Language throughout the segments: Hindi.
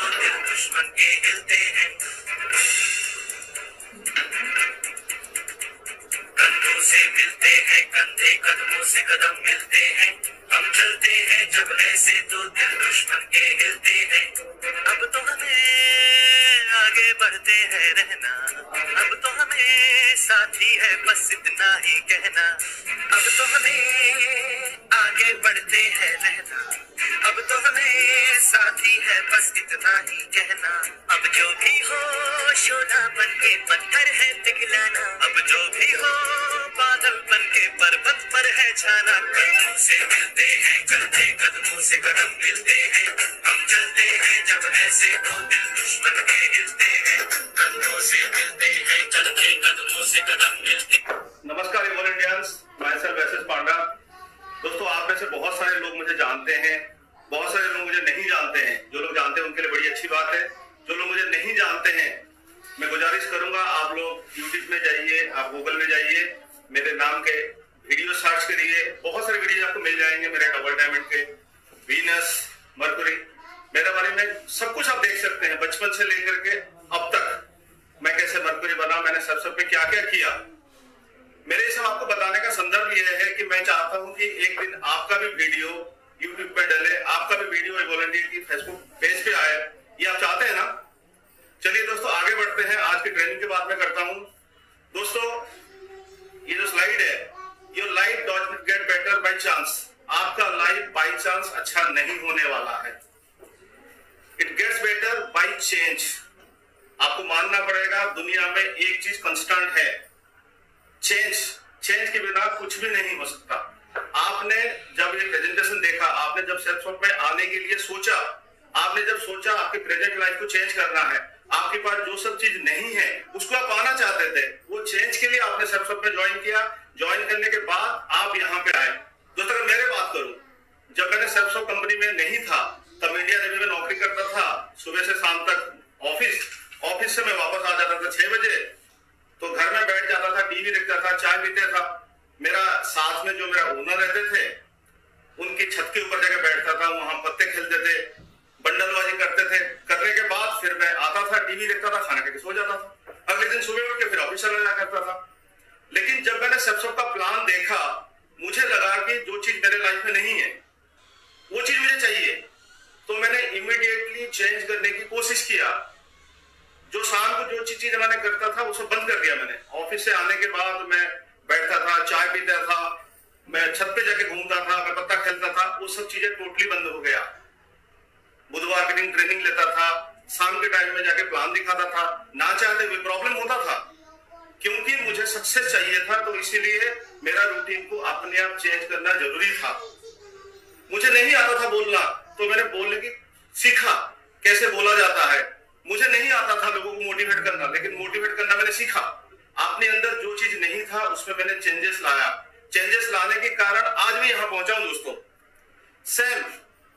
तो दिल दुश्मन के हिलते हैं। कंधों से मिलते हैं कंधे, कदमों से कदम मिलते हैं। हम चलते हैं जब ऐसे तो दिल दुश्मन के हिलते हैं। अब तो हमें आगे बढ़ते हैं रहना, अब तो हमें साथी है बस इतना ही कहना। अब तो हमें आगे बढ़ते हैं रहना, अब तो हमें साथी है बस इतना ही कहना। अब जो भी हो शोला बन के पत्थर है पिघलाना, अब जो भी हो बादल बन के पर्वत पर है छाना। कदमों से मिलते हैं कंधे, कदमों से कदम मिलते हैं। हम चलते हैं जब ऐसे तो दिल दुश्मन के हिलते हैं। कंधों से मिलते हैं कंधे, कदमों से कदम मिलते हैं। नमस्कार वॉलंटियर्स, मैं सर वैसेस पांडा। दोस्तों, आप में से बहुत सारे लोग मुझे जानते हैं, बहुत सारे लोग मुझे नहीं जानते हैं। जो लोग जानते हैं उनके लिए बड़ी अच्छी बात है। जो लोग मुझे नहीं जानते हैं, मैं गुजारिश करूंगा आप लोग यूट्यूब में जाइए, आप गूगल में जाइए, मेरे नाम के वीडियो सर्च करिए। बहुत सारे वीडियो आपको मिल जाएंगे मेरे डबल डायमंड के, वीनस, मरकुरी, मेरे बारे में सब कुछ आप देख सकते हैं। बचपन से लेकर के अब तक मैं कैसे मरकुरी बना, मैंने सब पे क्या क्या किया। मेरे सब आपको बताने का संदर्भ यह है कि मैं चाहता हूं कि एक दिन आपका भी वीडियो यूट्यूब पे डले, आपका भी वीडियो वॉलंटियर की फेसबुक पेज पे आए। ये आप चाहते हैं ना? चलिए दोस्तों, आगे बढ़ते हैं। आज की ट्रेनिंग की बात मैं करता हूं। दोस्तों, ये जो स्लाइड है, your life don't get better by chance. आपका लाइफ बाय चांस अच्छा नहीं होने वाला है। It gets better by change. आपको मानना पड़ेगा दुनिया में एक चीज कांस्टेंट है, चेंज। चेंज के बिना कुछ भी नहीं हो सकता। आपने जब ये प्रेजेंटेशन देखा, आपने जब सेल्फ में आने के लिए सोचा, आपने जब सोचा आपके प्रेजेंट लाइफ को चेंज करना है, आपके पास जो सब चीज नहीं है उसको आप पाना चाहते थे, वो चेंज के लिए आपने सेल्फ में ज्वाइन किया। ज्वाइन करने के बाद आप यहाँ पे आए। दोस्तों, अगर मेरे बात करूं, जब मैंने सेल्फ कंपनी में नहीं था तब इंडिया नेवी में नौकरी करता था। सुबह से शाम तक ऑफिस से मैं वापस आ जाता था 6 बजे। तो घर में बैठ जाता था, टीवी देखता था, चाय पीता था। मेरा साथ में जो मेरा ओनर रहते थे, उनकी छत के ऊपर जाकर बैठता था, वहां पत्ते खेलते थे, बंडलबाजी करते थे। करने के बाद फिर मैं आता था, टीवी देखता था, खाना खा के सो जाता था। अगले दिन सुबह उठ के फिर ऑफिस चला जाया करता था। लेकिन जब मैंने सबका प्लान देखा, मुझे लगा कि जो चीज मेरे लाइफ में नहीं है वो चीज मुझे चाहिए। तो मैंने इमीडिएटली चेंज करने की कोशिश किया। जो शाम को जो चीजें मैंने करता था वो सब बंद कर दिया मैंने। ऑफिस से आने के बाद मैं बैठता था, चाय पीता था, मैं छत पे जाके घूमता था, मैं पत्ता खेलता था, वो सब चीजें टोटली बंद हो गया। बुधवार के दिन ट्रेनिंग लेता था, शाम के टाइम में जाके प्लान दिखाता था। ना चाहते हुए प्रॉब्लम होता था, क्योंकि मुझे सक्सेस चाहिए था। तो इसीलिए मेरा रूटीन को अपने आप चेंज करना जरूरी था। मुझे नहीं आता था बोलना, तो मैंने बोलने की सीखा, कैसे बोला जाता है। मुझे नहीं आता था लोगों को मोटिवेट करना, लेकिन मोटिवेट करना मैंने सीखा। अपने अंदर जो चीज नहीं था उसमें मैंने चेंजेस लाया। चेंजेस लाने के कारण आज मैं यहाँ पहुंचा हूं। दोस्तों, सेम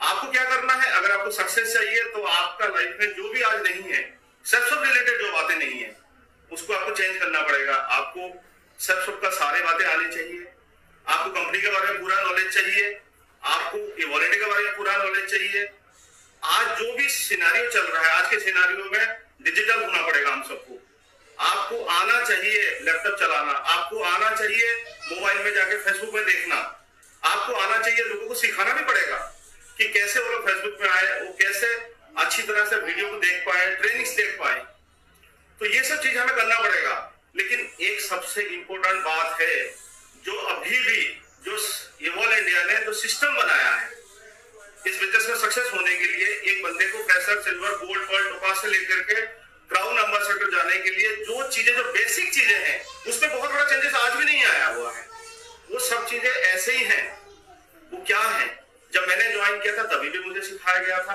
आपको क्या करना है? अगर आपको सक्सेस चाहिए तो आपका लाइफ में जो भी आज नहीं है, सेल्फ रिलेटेड जो बातें नहीं है, उसको आपको चेंज करना पड़ेगा। आपको सेल्फ का सारे बातें आनी चाहिए। आपको कंपनी के बारे में पूरा नॉलेज चाहिए, आपको वॉलंटियर के बारे में पूरा नॉलेज चाहिए। आज जो भी सिनेरियो चल रहा है, आज के सिनेरियो में डिजिटल होना पड़ेगा हम सबको। आपको आना चाहिए लैपटॉप चलाना, आपको आना चाहिए मोबाइल में जाके फेसबुक में देखना, आपको आना चाहिए। लोगों को सिखाना भी पड़ेगा कि कैसे वो लोग फेसबुक में आए, वो कैसे अच्छी तरह से वीडियो को देख पाए, ट्रेनिंग्स देख पाए। तो ये सब चीज हमें करना पड़ेगा। लेकिन एक सबसे इंपॉर्टेंट बात है, जो अभी भी जो इवॉल इंडिया ने जो सिस्टम बनाया है इस बिजनेस में सक्सेस होने के लिए, एक बंदे को fresher, silver, gold, pearl, topaz से लेकर के क्राउन एम्बेसडर जाने के लिए जो चीजें, जो बेसिक चीजें हैं, उसमें बहुत बड़ा चेंजेस आज भी नहीं आया हुआ है। वो सब चीजें ऐसे ही हैं। वो क्या है? जब मैंने ज्वाइन किया था तभी भी मुझे सिखाया गया था।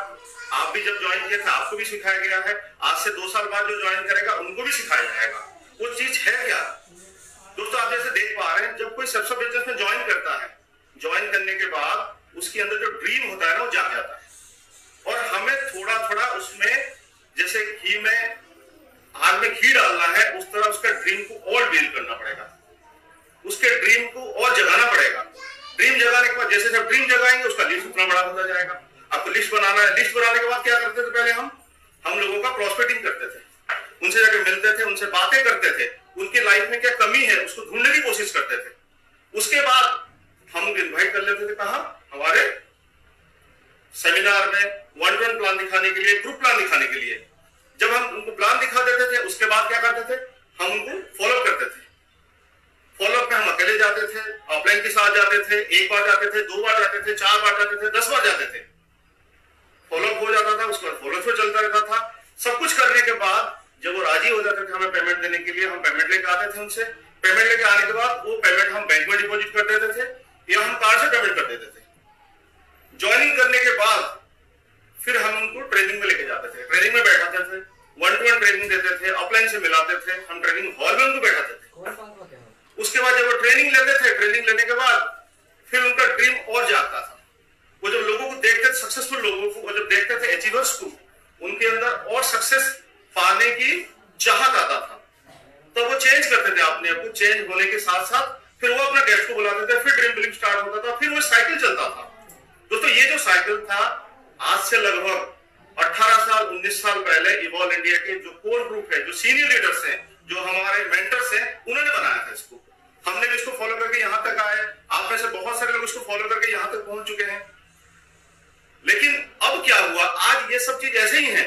आप भी जब ज्वाइन किया था आपको भी सिखाया गया है। आज से 2 साल बाद जो ज्वाइन करेगा उनको भी सिखाया जाएगा। वो चीज है क्या? दोस्तों, आप जैसे देख पा रहे हैं, जब कोई सबसे बिजनेस में ज्वाइन करता है, ज्वाइन करने के बाद उसके अंदर जो ड्रीम होता है ना, वो जाग जाता है। और हमें थोड़ा थोड़ा उसमें, जैसे घी में, आग में घी डालना है, उस तरह उसका ड्रीम को और बिल्ड करना पड़ेगा, उसके ड्रीम को और जगाना पड़ेगा। ड्रीम जगाने के बाद जैसे जब ड्रीम जगाएंगे, उसका लिस्ट उतना बड़ा होता जाएगा। आपको लिस्ट बनाना है। लिस्ट बनाने के बाद क्या करते थे पहले हम? प्रॉस्पेक्टिंग करते थे, उनसे जाके मिलते थे, उनसे बातें करते थे, उनकी लाइफ में क्या कमी है उसको ढूंढने की कोशिश करते थे। उसके बाद हम इन्वाइट कर लेते थे कहा, हमारे सेमिनार में 1-to-1 प्लान दिखाने के लिए, ग्रुप प्लान दिखाने के लिए। जब हम उनको प्लान दिखा देते थे उसके बाद क्या करते थे, हम उनको फॉलोअप करते थे। फॉलोअप में हम अकेले जाते थे, ऑफलाइन के साथ जाते थे, 1 बार जाते थे, 2 बार जाते थे, 4 बार जाते थे, 10 बार जाते थे। फॉलोअप हो जाता था, उसके बाद फॉलोअप चलता रहता था। सब कुछ करने के बाद जब वो राजी हो जाते थे हमें पेमेंट देने के लिए, हम पेमेंट लेके आते थे उनसे। पेमेंट लेके आने के बाद वो पेमेंट हम बैंक में डिपॉजिट कर देते थे या हम कार्ड से पेमेंट कर देते थे। ज्वाइनिंग करने के बाद फिर हम उनको ट्रेनिंग में लेके जाते थे, ट्रेनिंग में बैठाते थे, 1-to-1 ट्रेनिंग देते थे, ऑफलाइन से मिलाते थे, हम ट्रेनिंग हॉल में उनको बैठाते थे। उसके बाद जब वो ट्रेनिंग लेते थे, ट्रेनिंग लेने के बाद फिर उनका ड्रीम और जागता था। वो जब लोगों को देखते थे, सक्सेसफुल लोगों को, वो जब देखते थे अचीवर्स को, उनके अंदर और सक्सेस पाने की चाहत आता था। तो वो चेंज करते थे अपने आप को। चेंज होने के साथ साथ फिर वो अपना गेस्ट को बुलाते थे, फिर ड्रीम बिल्डिंग स्टार्ट होता था, फिर वो साइकिल चलता था। दोस्तों ये जो साइकिल था आज से लगभग 18 साल 19 साल पहले इवॉल्व इंडिया के जो कोर ग्रुप है, जो सीनियर लीडर्स हैं, जो हमारे मेंटर्स हैं, उन्होंने बनाया था इसको। हमने भी इसको फॉलो करके यहां तक आए। आप में से बहुत सारे लोग इसको फॉलो करके यहां तक पहुंच चुके हैं। लेकिन अब क्या हुआ, आज ये सब चीज ऐसे ही है,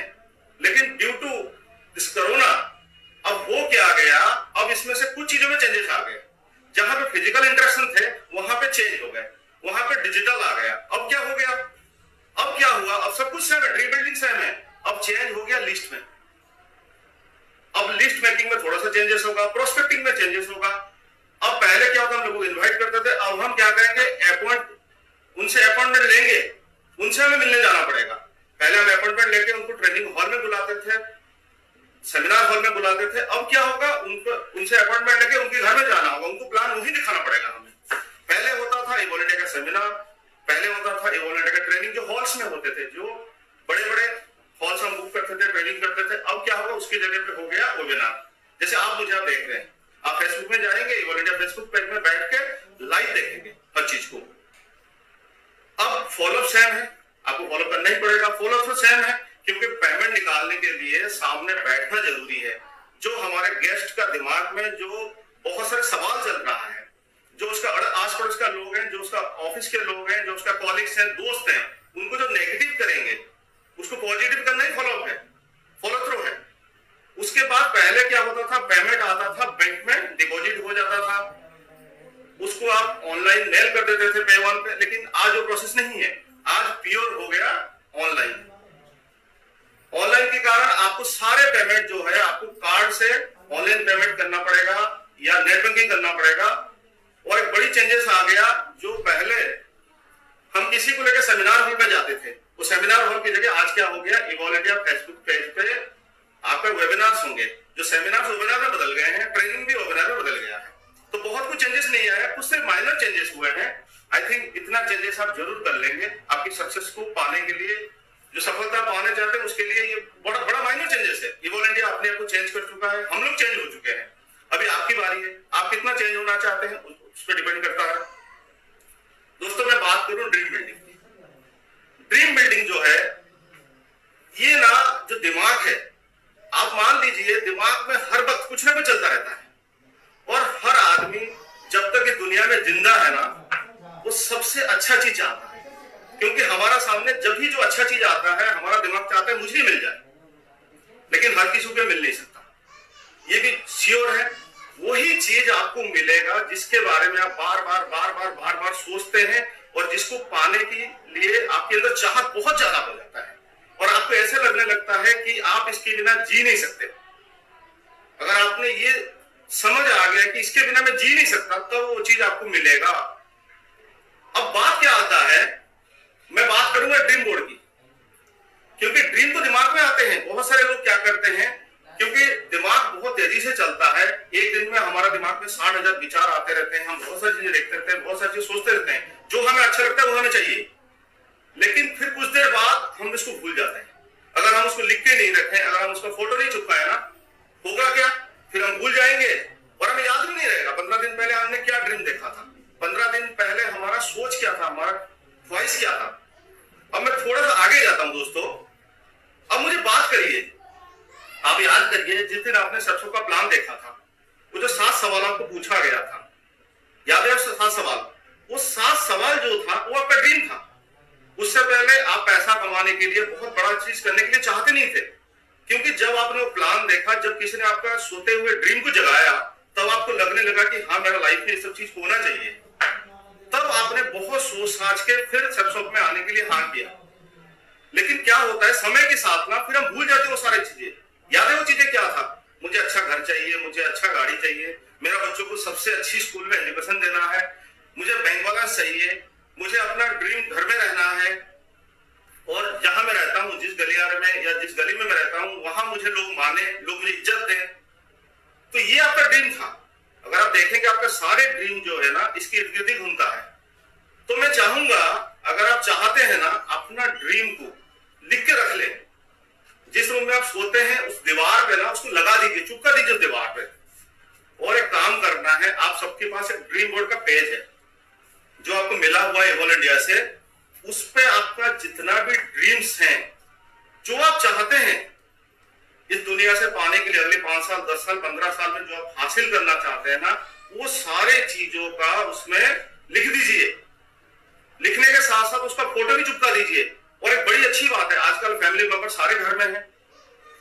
लेकिन ड्यू टू दिस कोरोना अब हो क्या गया, अब इसमें से कुछ चीजों में चेंजेस आ गए। जहां पे फिजिकल इंटरेक्शन थे वहां पे चेंज हो गए, वहां पे डिजिटल आ गया। अब क्या हो गया, अब क्या हुआ, अब सब कुछ सेम है, ड्रीम बिल्डिंग सेम है, अब चेंज हो गया लिस्ट में। अब लिस्ट मेकिंग में थोड़ा सा चेंजेस होगा, प्रोस्पेक्टिंग में चेंजेस होगा। अब पहले क्या होता, हम लोगों को इन्वाइट करते थे, अब हम क्या करेंगे, उनसे अपॉइंटमेंट लेंगे, उनसे हमें मिलने जाना पड़ेगा। पहले हम अपॉइंटमेंट लेके उनको ट्रेनिंग हॉल में बुलाते थे, सेमिनार हॉल में बुलाते थे। अब क्या होगा, उनसे अपॉइंटमेंट लेके उनके घर में जाना होगा, उनको प्लान वही दिखाना पड़ेगा हमें। पहले होता था इवॉल्व इंडिया का सेमिनार, पहले होता था इवॉल्व इंडिया का ट्रेनिंग, जो हॉल्स में होते थे, जो बड़े बड़े हॉल्स हम बुक करते थे, ट्रेनिंग करते थे। अब क्या होगा, उसकी जगह पे हो गया वेबिनार। जैसे आप मुझे आप देख रहे हैं, आप फेसबुक में जाएंगे, इवॉल्व इंडिया फेसबुक पेज में बैठ के लाइव देखेंगे हर चीज को। अब फॉलोअप सेम है, आपको फॉलो करना ही पड़ेगा। फॉलोअप तो सेम है क्योंकि पेमेंट निकालने के लिए सामने बैठना जरूरी है। जो हमारे गेस्ट का दिमाग में जो बहुत सारे सवाल चल रहा है, जो उसका आस पड़ोस का लोग हैं, जो उसका ऑफिस के लोग हैं, जो उसका कॉलिग्स हैं, दोस्त हैं, उनको जो नेगेटिव करेंगे उसको पॉजिटिव करना ही फॉलोअप है, फॉलो थ्रू है। उसके बाद पहले क्या होता था, पेमेंट आता था, बैंक में डिपॉजिट हो जाता था, उसको आप ऑनलाइन मेल कर देते थे पे वन पे। लेकिन आज वो प्रोसेस नहीं है, आज प्योर हो गया ऑनलाइन। ऑनलाइन के कारण आपको सारे पेमेंट जो है आपको कार्ड से ऑनलाइन पेमेंट करना पड़ेगा या नेट बैंकिंग करना पड़ेगा। और एक बड़ी चेंजेस आ गया, जो पहले हम किसी को लेकर सेमिनार हॉल में जाते थे, वो सेमिनार हॉल की जगह आज क्या हो गया, इवॉल्व इंडिया फेसबुक पेज पे आपके वेबिनार्स होंगे। जो सेमिनार वेबिनार में बदल गए हैं, ट्रेनिंग भी वेबिनार में बदल गया है। तो बहुत कुछ चेंजेस नहीं आया, कुछ से माइनर चेंजेस हुए हैं। आई थिंक इतना चेंजेस आप जरूर कर लेंगे आपकी सक्सेस को पाने के लिए। जो सफलता पाने चाहते हैं उसके लिए ये बड़ा माइनर चेंजेस है। इवॉल्व इंडिया अपने आप को चेंज कर चुका है, हम लोग चेंज हो चुके हैं। अभी आपकी बारी है, आप कितना चेंज होना चाहते हैं उस पर डिपेंड करता है। दोस्तों मैं बात करूं ड्रीम बिल्डिंग की। ड्रीम बिल्डिंग जो है ये ना, जो दिमाग है, आप मान लीजिए दिमाग में हर वक्त कुछ ना कुछ चलता रहता है। और हर आदमी जब तक इस दुनिया में जिंदा है ना, वो सबसे अच्छा चीज चाहता है। क्योंकि हमारा सामने जब भी जो अच्छा चीज आता है, हमारा दिमाग चाहता है मुझे मिल जाए, लेकिन हर किसी को मिल नहीं सकता। ये भी श्योर है, वही चीज आपको मिलेगा जिसके बारे में आप बार बार सोचते हैं और जिसको पाने के लिए आपके अंदर चाहत बहुत ज्यादा हो जाता है और आपको ऐसे लगने लगता है कि आप इसके बिना जी नहीं सकते। अगर आपने ये समझ आ गया कि इसके बिना मैं जी नहीं सकता, तब तो वो चीज आपको मिलेगा। अब बात क्या आता है, मैं बात करूंगा ड्रीम बोर्ड की, क्योंकि ड्रीम तो दिमाग में आते हैं। बहुत सारे लोग क्या करते हैं, क्योंकि दिमाग बहुत तेजी से चलता है, एक दिन में हमारा दिमाग में 60,000 विचार आते रहते हैं, हम बहुत सारी चीजें देखते रहते हैं, बहुत सारी चीजें सोचते रहते हैं। जो हमें अच्छा लगता है वो हमें चाहिए, लेकिन फिर कुछ देर बाद हम इसको भूल जाते हैं। अगर हम उसको लिख के नहीं रखें, अगर हम उसका फोटो नहीं चिपकाए ना, होगा क्या, फिर हम भूल जाएंगे और हमें याद भी नहीं रहेगा 15 दिन पहले हमने क्या ड्रीम देखा था, 15 दिन पहले हमारा सोच क्या था, हमारा ख्वाहिश क्या था। अब मैं थोड़ा सा आगे जाता हूं दोस्तों। अब मुझे बात करिए आप याद करिए जिस दिन आपने सरसों का प्लान देखा था, वो जो 7 सवालों को पूछा गया था, याद है 7 सवाल? वो 7 सवाल जो था वो आपका ड्रीम था। उससे पहले आप पैसा कमाने के लिए बहुत बड़ा चीज करने के लिए चाहते नहीं थे, क्योंकि जब आपने वो प्लान देखा, जब किसी ने आपका सोते हुए ड्रीम को जगाया, तब आपको लगने लगा कि हाँ मेरा लाइफ में ये सब चीज होना चाहिए। तब आपने बहुत सोच साच के फिर सरसों में आने के लिए हाँ किया। लेकिन क्या होता है समय के साथ ना फिर हम भूल जाते हैं वो सारी चीजें। याद है वो चीजें क्या था? मुझे अच्छा घर चाहिए, मुझे अच्छा गाड़ी चाहिए, मेरा बच्चों को सबसे अच्छी स्कूल में एजुकेशन देना है, मुझे बैंक बैलेंस चाहिए, मुझे अपना ड्रीम घर में रहना है, और जहां मैं रहता हूं, जिस गलियारे में या जिस गली में मैं रहता हूं, वहां मुझे लोग माने, लोग मुझे इज्जत दें। तो ये आपका ड्रीम था। अगर आप देखेंगे आपका सारे ड्रीम जो है ना इसकी इर्द गिर्द घूमता है। तो मैं चाहूंगा अगर आप चाहते हैं ना, अपना ड्रीम को लिख के रख लें। जिस रूम में आप सोते हैं उस दीवार पे ना उसको लगा दीजिए, चिपका दीजिए उस दीवार पे। और एक काम करना है, आप सबके पास एक ड्रीम बोर्ड का पेज है जो आपको मिला हुआ है एवॉल इंडिया से। उस पे आपका जितना भी ड्रीम्स हैं, जो आप चाहते हैं इस दुनिया से पाने के लिए, अगले 5 साल 10 साल 15 साल में जो आप हासिल करना चाहते हैं ना, वो सारे चीजों का उसमें लिख दीजिए। लिखने के साथ साथ उसका फोटो भी चिपका दीजिए। और एक बड़ी अच्छी बात है, आजकल फैमिली मेंबर सारे घर में हैं,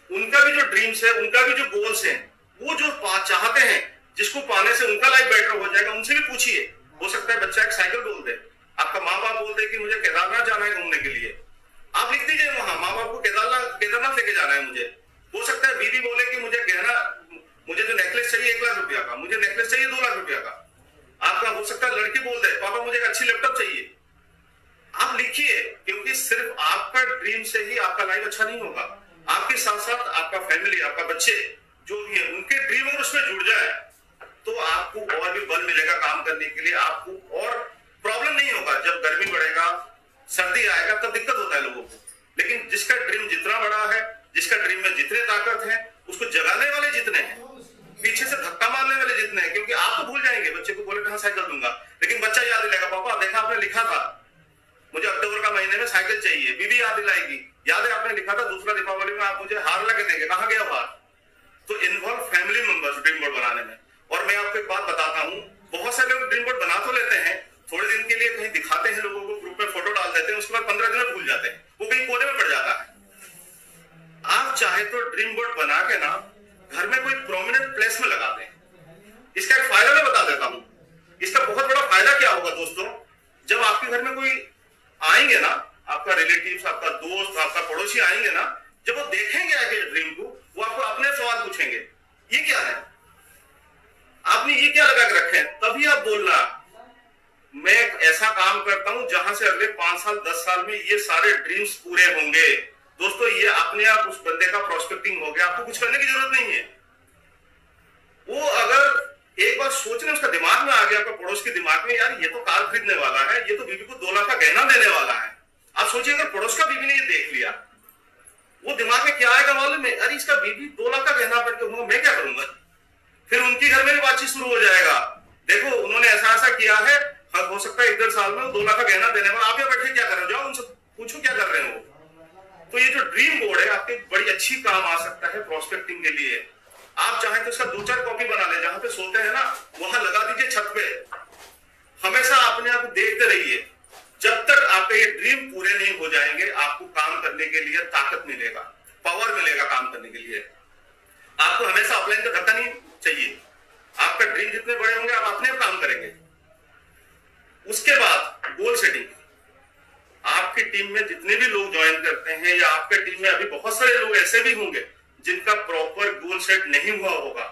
उनका भी जो ड्रीम्स है, उनका भी जो गोल्स हैं, वो जो चाहते हैं, जिसको पाने से उनका लाइफ बेटर हो जाएगा, उनसे भी पूछिए। हो सकता है बच्चा एक साइकिल बोल दे, आपका माँ बाप बोल दे कि मुझे केदारनाथ जाना है घूमने के लिए, आप लिख दीजिए वहां माँ बाप को केदारनाथ लेके जाना है मुझे। हो सकता है बीवी बोले कि मुझे गहना, मुझे जो नेकलेस चाहिए 1 लाख रुपया का, मुझे नेकलेस चाहिए 2 लाख रुपया का। आपका हो सकता है लड़की बोल दे पापा मुझे एक अच्छी लैपटॉप चाहिए। आप लिखिए, क्योंकि सिर्फ आपका ड्रीम से ही आपका लाइफ अच्छा नहीं होगा। आपके साथ साथ आपका फैमिली, आपका बच्चे जो भी है, उनके ड्रीम अगर उसमें जुड़ जाए तो आपको और भी बल मिलेगा काम करने के लिए। आपको और प्रॉब्लम नहीं होगा। जब गर्मी बढ़ेगा, सर्दी आएगा, तब दिक्कत होता है लोगों को। लेकिन जिसका ड्रीम जितना बड़ा है, जिसका ड्रीम में जितने ताकत है, उसको जगाने वाले जितने हैं, पीछे से धक्का मारने वाले जितने हैं। क्योंकि आप तो भूल जाएंगे, बच्चे को बोले हाँ साइकिल दूंगा, लेकिन बच्चा याद दिलाएगा पापा देखा आपने लिखा था मुझे अक्टूबर का महीने में साइकिल चाहिए। बीवी याद दिलाएगी, याद है आपने लिखा था दूसरा दीपावली में आप मुझे हार लगे देंगे, कहाँ गया हार। तो involve family members dream board बनाने में। और मैं आपको एक बात बताता हूँ, बहुत सारे लोग ड्रीम बोर्ड बना तो लेते हैं, थोड़े दिन के लिए कहीं दिखाते हैं लोगों को, ग्रुप में फोटो डाल देते हैं, उसके बाद 15 दिन में भूल जाते हैं, वो कहीं कोने में पड़ जाता है। आप चाहे तो ड्रीम बोर्ड बना के ना घर में कोई प्रोमिनेंट प्लेस में लगा दें। इसका एक फायदा मैं बता देता हूं। इसका बहुत बड़ा फायदा क्या होगा दोस्तों, जब आपके घर में कोई आएंगे ना, आपका रिलेटिव्स, आपका दोस्त, आपका पड़ोसी आएंगे ना, जब वो देखेंगे आगे ड्रीम को, वो आपको अपने सवाल पूछेंगे, ये क्या है, आपने ये क्या लगा के रखे हैं। तभी आप बोलना मैं एक ऐसा काम करता हूं जहां से अगले 5 साल 10 साल में ये सारे ड्रीम्स पूरे होंगे। दोस्तों ये अपने आप उस बंदे का प्रोस्पेक्टिंग हो गया, आपको कुछ करने की जरूरत नहीं है। वो अगर एक बार सोचने उसका दिमाग में आ गया, आपका पड़ोस के दिमाग में, यार ये तो कार खरीदने वाला है, ये तो बीवी को 2 लाख का गहना देने वाला है। आप सोचिए अगर पड़ोस का बीवी ने ये देख लिया, वो दिमाग में क्या आएगा मालूम है, अरे इसका बीवी 2 लाख का गहना पहन के घूमा, मैं क्या करूंगा। फिर उनकी घर में भी बातचीत शुरू हो जाएगा, देखो उन्होंने ऐसा ऐसा किया है, हो सकता है 1-1.5 साल में 2 लाख का गहना देने वाला, आप यहाँ बैठे क्या कर रहे हो, जाओ उनसे पूछो क्या कर रहे हो। तो ये जो ड्रीम बोर्ड है आपके बड़ी अच्छी काम आ सकता है प्रोस्पेक्टिंग के लिए। आप चाहे तो इसका 2-4 कॉपी बना ले, जहां पे सोते हैं ना वहां लगा दीजिए छत पे। हमेशा अपने आप को देखते रहिए, जब तक आपके ये ड्रीम पूरे नहीं हो जाएंगे आपको काम करने के लिए ताकत मिलेगा, पावर मिलेगा काम करने के लिए। आपको हमेशा अपलाइन का धक्का नहीं चाहिए। आपका ड्रीम जितने बड़े होंगे आप अपने आप काम करेंगे। उसके बाद गोल सेटिंग। आपकी टीम में जितने भी लोग ज्वाइन करते हैं, या आपके टीम में अभी बहुत सारे लोग ऐसे भी होंगे जिनका प्रॉपर गोल सेट नहीं हुआ होगा।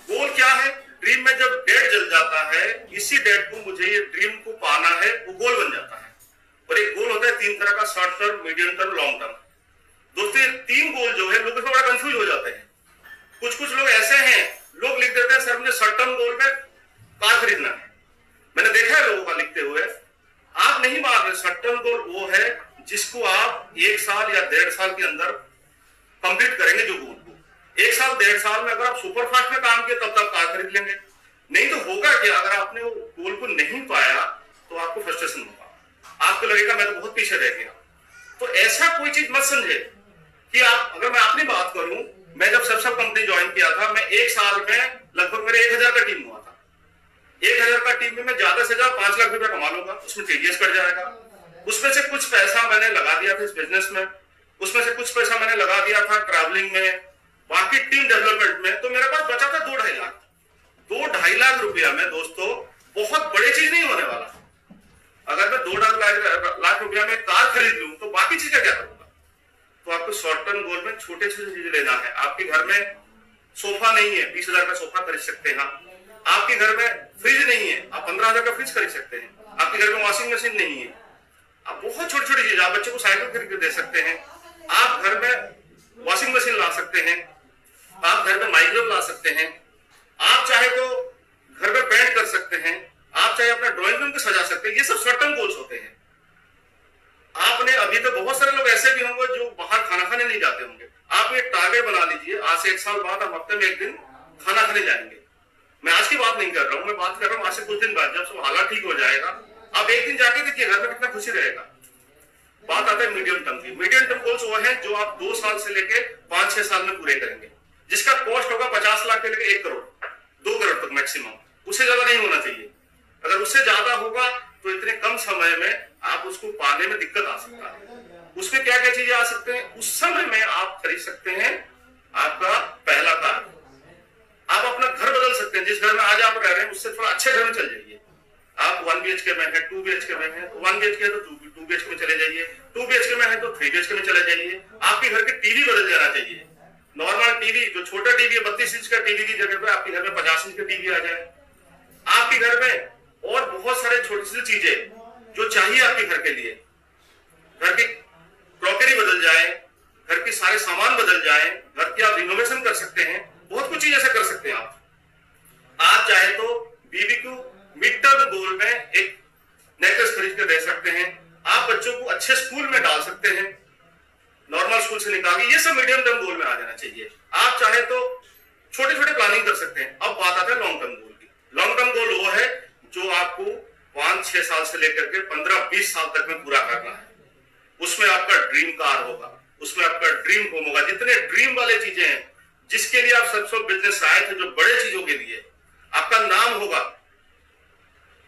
गोल क्या है, ड्रीम में जब डेट जल जाता है, इसी डेट को मुझे ये ड्रीम को पाना है, वो गोल बन जाता है। और एक गोल होता है 3 तरह का, short term, medium term, long term. दोस्तों ये 3 गोल जो है लोग इसमें बड़ा कंफ्यूज हो जाते हैं। कुछ लोग ऐसे हैं, लोग लिख देते हैं सर मुझे शॉर्ट टर्म गोल में कार खरीदना है। मैंने देखा है लोगों का लिखते हुए, आप नहीं मान रहे। शॉर्ट टर्म गोल वो है जिसको आप 1 साल या 1.5 साल के अंदर कंप्लीट करेंगे। जो गोल को 1 साल 1.5 साल में अगर आप सुपर फास्ट में काम किए तब तक कार खरीद लेंगे। नहीं तो होगा क्या, अगर आपने वो गोल को नहीं पाया तो आपको फ्रस्ट्रेशन होगा, आपको लगेगा मैं तो बहुत पीछे रह गया। तो ऐसा कोई चीज मत समझे कि आप, अगर मैं अपनी बात करूं करूं, मैं जब सब कंपनी ज्वाइन किया था, मैं एक साल में लगभग मेरे 1000 का टीम हुआ था। 1000 का टीम में मैं ज्यादा से ज्यादा 5 लाख रुपया कमा लूंगा, उसमें टीडीएस कट जाएगा। उसमें से कुछ पैसा मैंने लगा दिया था इस बिजनेस में, उसमें से कुछ पैसा मैंने लगा दिया था ट्रैवलिंग में, बाकी टीम डेवलपमेंट में, तो मेरे पास बचा था 2-2.5 लाख। 2-2.5 लाख रुपया में दोस्तों बहुत बड़ी चीज नहीं होने वाला। अगर मैं 2-2.5 लाख रुपया में कार खरीद लूं तो बाकी चीज का क्या करूंगा? तो आपको शॉर्ट टर्म गोल में छोटे छोटे चीज लेना है। आपके घर में सोफा नहीं है, 20,000 का सोफा खरीद सकते हैं। आपके घर में फ्रिज नहीं है, आप 15,000 का फ्रिज खरीद सकते हैं। आपके घर में वॉशिंग मशीन नहीं है, आप बहुत छोटी छोटी चीज, आप बच्चे को साइकिल खरीद के दे सकते हैं। आप घर में वॉशिंग मशीन ला सकते हैं, आप घर में माइक्रोवेव ला सकते हैं, आप चाहे तो घर में पेंट कर सकते हैं, आप चाहे अपना ड्राइंग रूम को सजा सकते हैं। ये सब शॉर्ट टर्म गोल्स होते हैं। आपने अभी तो बहुत सारे लोग ऐसे भी होंगे जो बाहर खाना खाने नहीं जाते होंगे। आप ये टारगेट बना लीजिए, आज से 1 साल बाद आप हफ्ते में 1 दिन खाना खाने जाएंगे। मैं आज की बात नहीं कर रहा हूं, मैं बात कर रहा हूं आज से कुछ दिन बाद, जब सब हालात ठीक हो जाएगा, आप 1 दिन जाके देखिए घर में कितना खुशी रहेगा। बात आता है मीडियम टर्म की। मीडियम टर्म गोल्स वो है जो आप 2 साल से लेके 5-6 साल में पूरे करेंगे, जिसका कॉस्ट होगा 50 लाख से लेके 1 करोड़, 2 करोड़ तक मैक्सिमम। उससे ज्यादा नहीं होना चाहिए। अगर उससे ज्यादा होगा तो इतने कम समय में आप उसको पाने में दिक्कत आ सकता है। उसमें क्या क्या चीजें आ सकते हैं? उस समय में आप खरीद सकते हैं आपका पहला कार, आप अपना घर बदल सकते हैं। जिस घर में आज आप रह रहे हैं उससे थोड़ा अच्छे घर में चल जाइए। आप 1 BHK में है, 2 BHK में है, 1 BHK है तो 2 BHK में चले जाइए, 2 BHK में है तो 3 BHK में चले जाइए। आपके घर के टीवी बदल जाना चाहिए। नॉर्मल टीवी, जो छोटा टीवी है 32 इंच का टीवी की जगह पे आपके घर में 50 इंच का टीवी आ जाए। आपके घर में और बहुत सारे छोटी सी चीजें जो चाहिए आपके घर के लिए, घर की क्रॉकरी बदल जाए, घर के सारे सामान बदल जाए, घर की आप रिनोवेशन कर सकते हैं। बहुत कुछ चीज ऐसे कर सकते हैं आप चाहे तो बीवी को मिड टर्म गोल में एक नेकलेस खरीद कर दे सकते हैं। आप बच्चों को अच्छे स्कूल में डाल सकते हैं, नॉर्मल स्कूल से निकाल के। ये सब मीडियम टर्म गोल में आ जाना चाहिए। आप चाहे तो छोटे छोटे प्लानिंग कर सकते हैं। अब बात आता है लॉन्ग टर्म गोल की। लॉन्ग टर्म गोल वो है जो आपको 5-6 साल से लेकर के 15-20 साल तक में पूरा करना है। उसमें आपका ड्रीम कार होगा, उसमें आपका ड्रीम होम होगा। जितने ड्रीम वाले चीजें हैं जिसके लिए आप सबसे बिजनेस आए थे, जो बड़े चीजों के लिए आपका नाम होगा,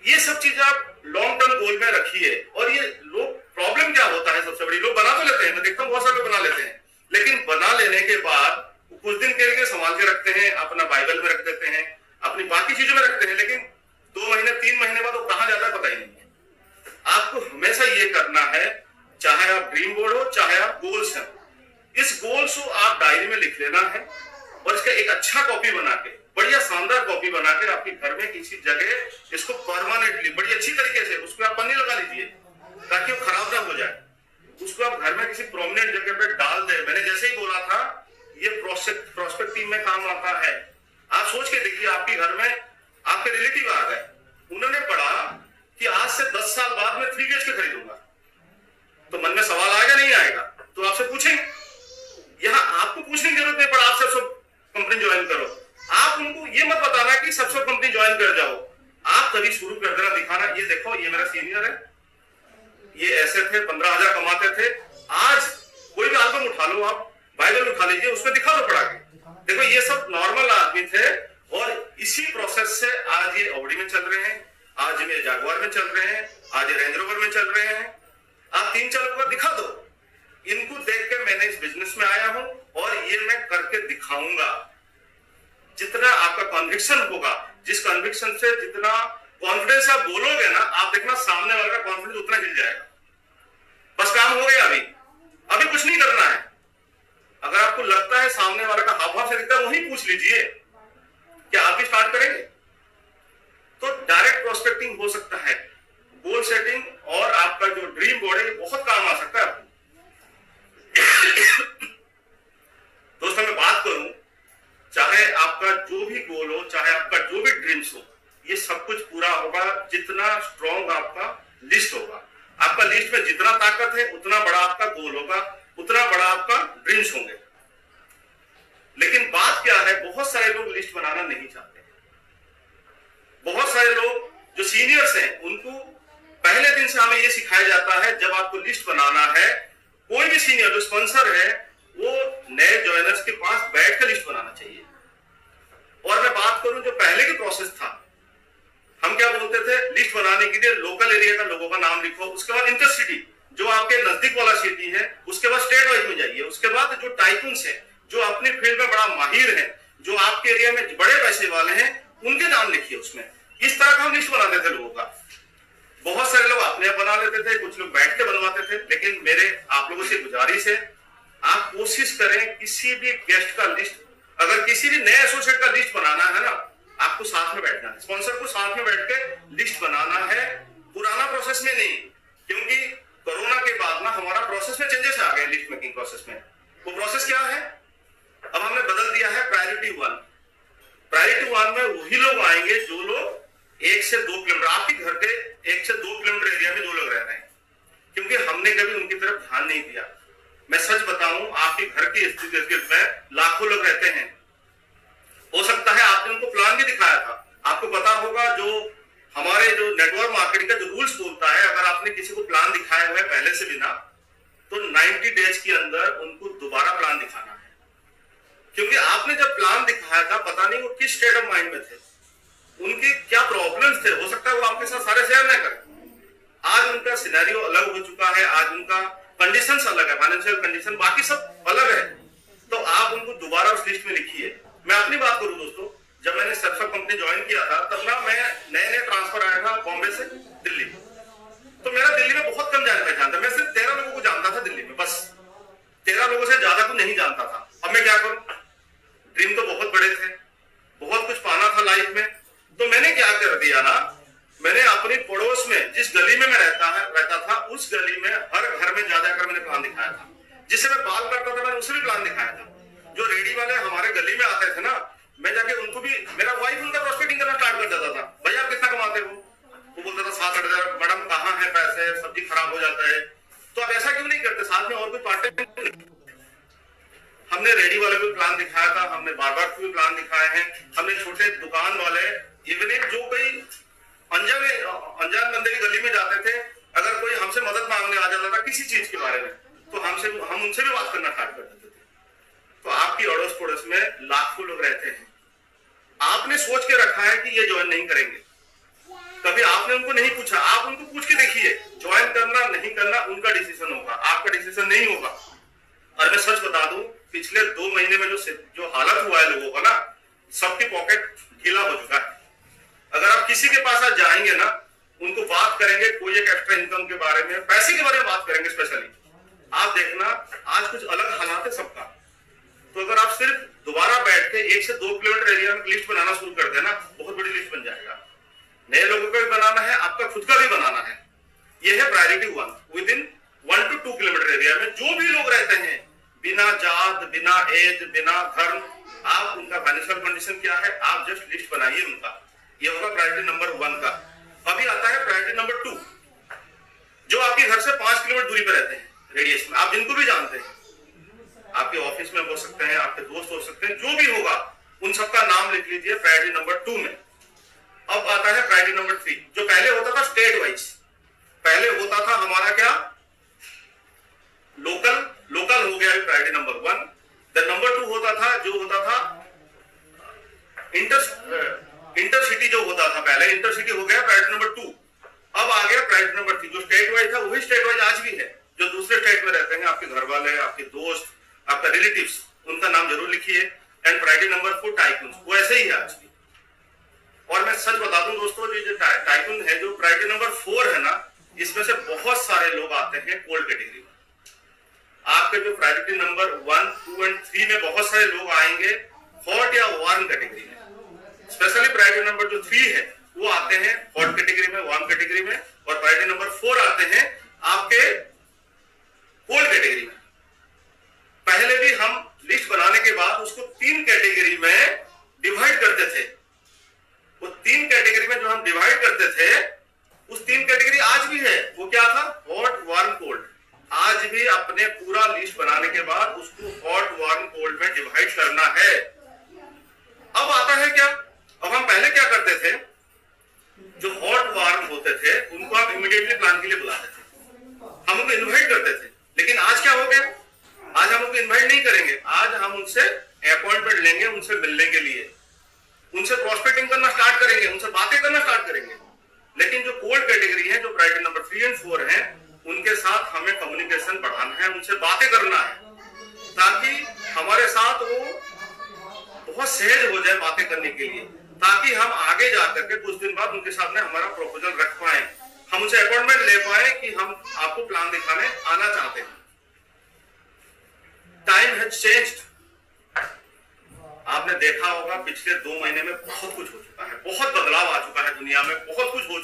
ये सब चीजें आप लॉन्ग टर्म गोल में रखिए। और ये लोग, प्रॉब्लम क्या होता है सबसे बड़ी, लोग बना तो लेते हैं, मैं देखता हूं बहुत सारे लोग बना लेते हैं, लेकिन बना लेने के बाद कुछ दिन के लिए संभाल के रखते हैं, अपना बाइबल में रख देते हैं, अपनी बाकी चीजों में रखते हैं, लेकिन 2 महीने 3 महीने बाद वो कहां जाता है पता ही नहीं है। आपको हमेशा ये करना है, चाहे आप ड्रीम बोर्ड हो चाहे आप गोल्स हैं, इस गोल्स को आप डायरी में लिख लेना है और इसका एक अच्छा कॉपी बना के, बढ़िया शानदार कॉपी बना के आपके घर में किसी जगह इसको परमानेंटली बड़ी अच्छी तरीके से उसको आप पन्नी लगा लीजिए ताकि वो खराब ना हो जाए। उसको आप घर में किसी प्रोमिनेंट जगह पे डाल दे। मैंने जैसे ही बोला था ये प्रोस्पेक्ट टीम में काम आता है। आप सोच के देखिए, आपके घर में आपके रिलेटिव आ गए, उन्होंने पढ़ा कि आज से 10 साल बाद मैं 3 BHK खरीदूंगा, तो मन में सवाल आएगा नहीं आएगा? तो आपसे पूछेंगे। यहाँ आपको पूछने की जरूरत नहीं पड़ा, आप सब कंपनी ज्वाइन करो। आप उनको ये मत बताना कि सब कंपनी ज्वाइन कर जाओ। आप कभी शुरू कर देना, दिखाना, ये देखो ये मेरा सीनियर है, ये ऐसे थे, 15,000 कमाते थे। आज कोई भी एल्बम उठा लो, आप बाइबल उठा लीजिए, उसमें दिखा दो पढ़ा के, देखो ये सब नॉर्मल आदमी थे और इसी प्रोसेस से आज ये ऑडी में चल रहे हैं, आज ये जगुआर में चल रहे हैं, आज ये रेंज रोवर में चल रहे हैं। आप 3-4 लोगों को दिखा दो, इनको देख के मैंने इस बिजनेस में आया हूं और ये मैं करके दिखाऊंगा। जितना आपका कॉन्विक्शन होगा, जिस कॉन्विक्शन से जितना कॉन्फिडेंस आप बोलोगे ना, आप देखना सामने वाले का कॉन्फिडेंस उतना हिल जाएगा। बस काम हो गया, अभी कुछ नहीं करना है। अगर आपको लगता है सामने वाले का हाव भाव से दिखता है, वही पूछ लीजिए, क्या आप भी स्टार्ट करेंगे? तो डायरेक्ट प्रोस्पेक्टिंग हो सकता है, गोल सेटिंग और आपका जो ड्रीम बोर्ड है, बहुत काम आ सकता है आपको। दोस्तों मैं बात करूं, चाहे आपका जो भी गोल हो, चाहे आपका जो भी ड्रीम्स हो, ये सब कुछ पूरा होगा जितना स्ट्रॉन्ग आपका लिस्ट होगा। आपका लिस्ट में जितना ताकत है उतना बड़ा आपका गोल होगा, उतना बड़ा आपका ड्रीम्स होंगे। लेकिन बात क्या है, बहुत सारे लोग लिस्ट बनाना नहीं चाहते हैं। बहुत सारे लोग जो सीनियर्स हैं उनको पहले दिन से हमें यह सिखाया जाता है, जब आपको लिस्ट बनाना है, कोई भी सीनियर जो स्पॉन्सर है वो नए ज्वाइनर्स के 5 बनाने के लिए लोकल एरिया का लोगों का नाम लिखो, उसके बाद इंटरसिटी जो आपके नजदीक वाला सिटी है, उसके बाद स्टेट वाइज में जाइए, उसके बाद जो टाइकून्स है जो अपनी फील्ड में बड़ा माहिर है, जो आपके एरिया में बड़े पैसे वाले हैं, उनके नाम लिखिए उसमें। इस तरह का हम लिस्ट बनाते थे लोगों का। बहुत सारे लोग अपने आप बना लेते थे, कुछ लोग बैठ के बनवाते थे, लेकिन मेरे आप लोगों से गुजारिश है, आप कोशिश करें किसी भी गेस्ट का लिस्ट, अगर किसी भी नए एसोसिएट का लिस्ट बनाना है ना, आपको साथ में बैठना है, स्पॉन्सर को साथ में बैठ के लिस्ट बनाना है, पुराना प्रोसेस में नहीं। क्योंकि कोरोना के बाद ना हमारा प्रोसेस में चेंजेस आ गए लिस्ट मेकिंग प्रोसेस में। वो प्रोसेस क्या है, अब हमने बदल दिया है प्रायोरिटी 1। प्रायोरिटी 1 में वही लोग आएंगे जो लोग 1 से 2 किलोमीटर, आपके घर के 1 से 2 किलोमीटर एरिया में जो लोग रह रहे हैं, क्योंकि हमने कभी उनकी तरफ ध्यान नहीं दिया। मैं सच बताऊं, आपके घर की स्थिति में लाखों लोग रहते हैं, हो सकता है आपने उनको प्लान भी दिखाया था, आपको पता होगा जो हमारे जो नेटवर्क मार्केटिंग का जो रूल्स बोलता है, अगर आपने किसी को प्लान दिखाया हुआ है पहले से बिना, तो 90 डेज के अंदर उनको दोबारा प्लान दिखाना है। क्योंकि आपने जब प्लान दिखाया था, पता नहीं वो किस स्टेट ऑफ माइंड में थे, उनके क्या प्रॉब्लम्स थे, हो सकता है वो आपके साथ सारे शेयर न करें। आज उनका सिनेरियो अलग हो चुका है, आज उनका कंडीशंस अलग है, फाइनेंशियल कंडीशन बाकी सब अलग है, तो आप उनको दोबारा उस लिस्ट में लिखिए। मैं अपनी बात करूं दोस्तों, जब मैंने सरफा कंपनी ज्वाइन किया था, तब ना मैं नए ट्रांसफर आया था बॉम्बे से दिल्ली, तो मेरा दिल्ली में बहुत कम जान पहचान था, मैं सिर्फ 13 लोगों को जानता था दिल्ली में, बस 13 लोगों से ज्यादा को नहीं जानता था। अब मैं क्या करूं, ड्रीम तो बहुत बड़े थे, बहुत कुछ पाना था लाइफ में, तो मैंने क्या कर दिया ना, मैंने अपनी पड़ोस में जिस गली में मैं रहता था, उस गली में हर घर में जा जाकर मैंने प्लान दिखाया था। जिससे मैं बात करता था, मैंने उसे भी प्लान दिखाया था। जो रेडी वाले हमारे गली में आते थे ना, मैं जाके उनको भी, मेरा वाइफ उनका प्रोस्पेक्टिंग करना स्टार्ट कर देता था, भैया आप कितना कमाते हो, वो बोलता था 7-8 हजार। मैडम कहाँ है पैसे, सब्जी खराब हो जाता है, तो आप ऐसा क्यों नहीं करते, साथ में और कोई पार्ट टाइम। हमने रेडी वाले को प्लान दिखाया था, हमने बार-बार को भी प्लान दिखाए हैं, हमने छोटे दुकान वाले, इवन जो कोई अनजान बंदे की गली में जाते थे, अगर कोई हमसे मदद मांगने आ जाता था किसी चीज के बारे में, तो हम उनसे भी बात करना स्टार्ट कर देते थे। तो आपकी अड़ोस पड़ोस में लाखों लोग रहते हैं, आपने सोच के रखा है कि ये ज्वाइन नहीं करेंगे, कभी आपने उनको नहीं पूछा, आप उनको पूछ के देखिए, ज्वाइन करना नहीं करना उनका डिसीजन होगा, आपका डिसीजन नहीं होगा। और मैं सच बता दूं, पिछले 2 महीने में जो हालत हुआ है लोगों का ना, सबकी पॉकेट गीला हो चुका है। अगर आप किसी के पास आज जाएंगे ना, उनको बात करेंगे कोई एक एक्स्ट्रा इनकम के बारे में, पैसे के बारे में बात करेंगे स्पेशली, आप देखना आज कुछ अलग हालात है सबका। तो अगर आप सिर्फ दोबारा बैठ के 1 से 2 किलोमीटर एरिया में लिस्ट बनाना शुरू कर देना, बहुत बड़ी लिस्ट बन जाएगा। नए लोगों का भी बनाना है, आपका खुद का भी बनाना है। यह है priority 1। With in 1 to 2 kilometre area में जो भी लोग रहते हैं, बिना जात, बिना एज, बिना धर्म, आप उनका फाइनेंशियल कंडीशन क्या है, आप जस्ट लिस्ट बनाइए उनका। ये होगा प्रायोरिटी नंबर 1 का। अभी आता है प्रायोरिटी नंबर 2, जो आपके घर से 5 किलोमीटर दूरी पर रहते हैं रेडियस में, आप जिनको भी जानते हैं, आपके ऑफिस में हो सकते हैं, आपके दोस्त हो सकते हैं, जो भी होगा उन सबका नाम लिख लीजिए प्रायोरिटी नंबर 2 में। अब आता है प्रायोरिटी नंबर 3, जो पहले होता था स्टेट वाइज। पहले होता था हमारा क्या, लोकल हो गया प्रायोरिटी नंबर 1। द नंबर 2 होता था, जो होता था इंटरसिटी, जो होता था पहले, इंटरसिटी हो गया प्रायोरिटी नंबर 2। अब आ गया प्रायोरिटी नंबर 3, जो स्टेट वाइज था वही स्टेट वाइज आज भी है। जो दूसरे स्टेट में रहते हैं, आपके घर वाले, आपके दोस्त, आपका रिलेटिव्स, उनका नाम जरूर लिखिए। एंड प्रायोरिटी नंबर 4 टाइकून, वो ऐसे ही है आज भी। और मैं सच बता दूं दोस्तों, जो टाइकून है, जो प्रायोरिटी नंबर 4 है ना, इसमें से बहुत सारे लोग आते हैं कोल्ड कैटेगरी में। आपके जो प्रायोरिटी नंबर 1, 2 एंड 3 में बहुत सारे लोग आएंगे हॉट या वार्म कैटेगरी में। स्पेशली प्रायोरिटी नंबर जो 3 है, वो आते हैं हॉट कैटेगरी में, वार्म कैटेगरी में, और प्रायोरिटी नंबर 4 आते हैं आपके कोल्ड कैटेगरी में। पहले भी हम लिस्ट बनाने के बाद उसको 3 कैटेगरी में डिवाइड करते थे। वो 3 कैटेगरी में जो हम डिवाइड करते थे, उस 3 कैटेगरी आज भी है। वो क्या था, हॉट, वार्म, कोल्ड। आज भी अपने पूरा लिस्ट बनाने के बाद उसको हॉट, वार्म, कोल्ड में डिवाइड करना है। अब आता है क्या, अब हम पहले क्या करते थे, जो हॉट वार्म होते थे उनको आप इमीडिएटली प्लान के लिए बुलाते थे, हम उनको इन्वाइट करते थे। लेकिन आज क्या हो गया, आज हम उनको इन्वाइट नहीं करेंगे, आज हम उनसे अपॉइंटमेंट लेंगे, उनसे मिलने के लिए, उनसे प्रोस्पेक्टिंग करना स्टार्ट करेंगे, उनसे बातें करना स्टार्ट करेंगे। लेकिन जो कोल्ड कैटेगरी है, जो प्रायोरिटी नंबर 3 और 4 है, उनके साथ हमें कम्युनिकेशन बढ़ाना है, उनसे बातें करना है, ताकि हमारे साथ वो बहुत सहज हो जाए बातें करने के लिए, ताकि हम आगे जाकर के कुछ दिन बाद उनके सामने हमारा प्रपोजल रख पाए, हम उनसे अपॉइंटमेंट ले पाए कि हम आपको प्लान दिखाने आना चाहते हैं। Time has changed. आपने देखा होगा पिछले 2 महीने में बहुत कुछ हो चुका है, बहुत बदलाव आ चुका है दुनिया में, बहुत कुछ हो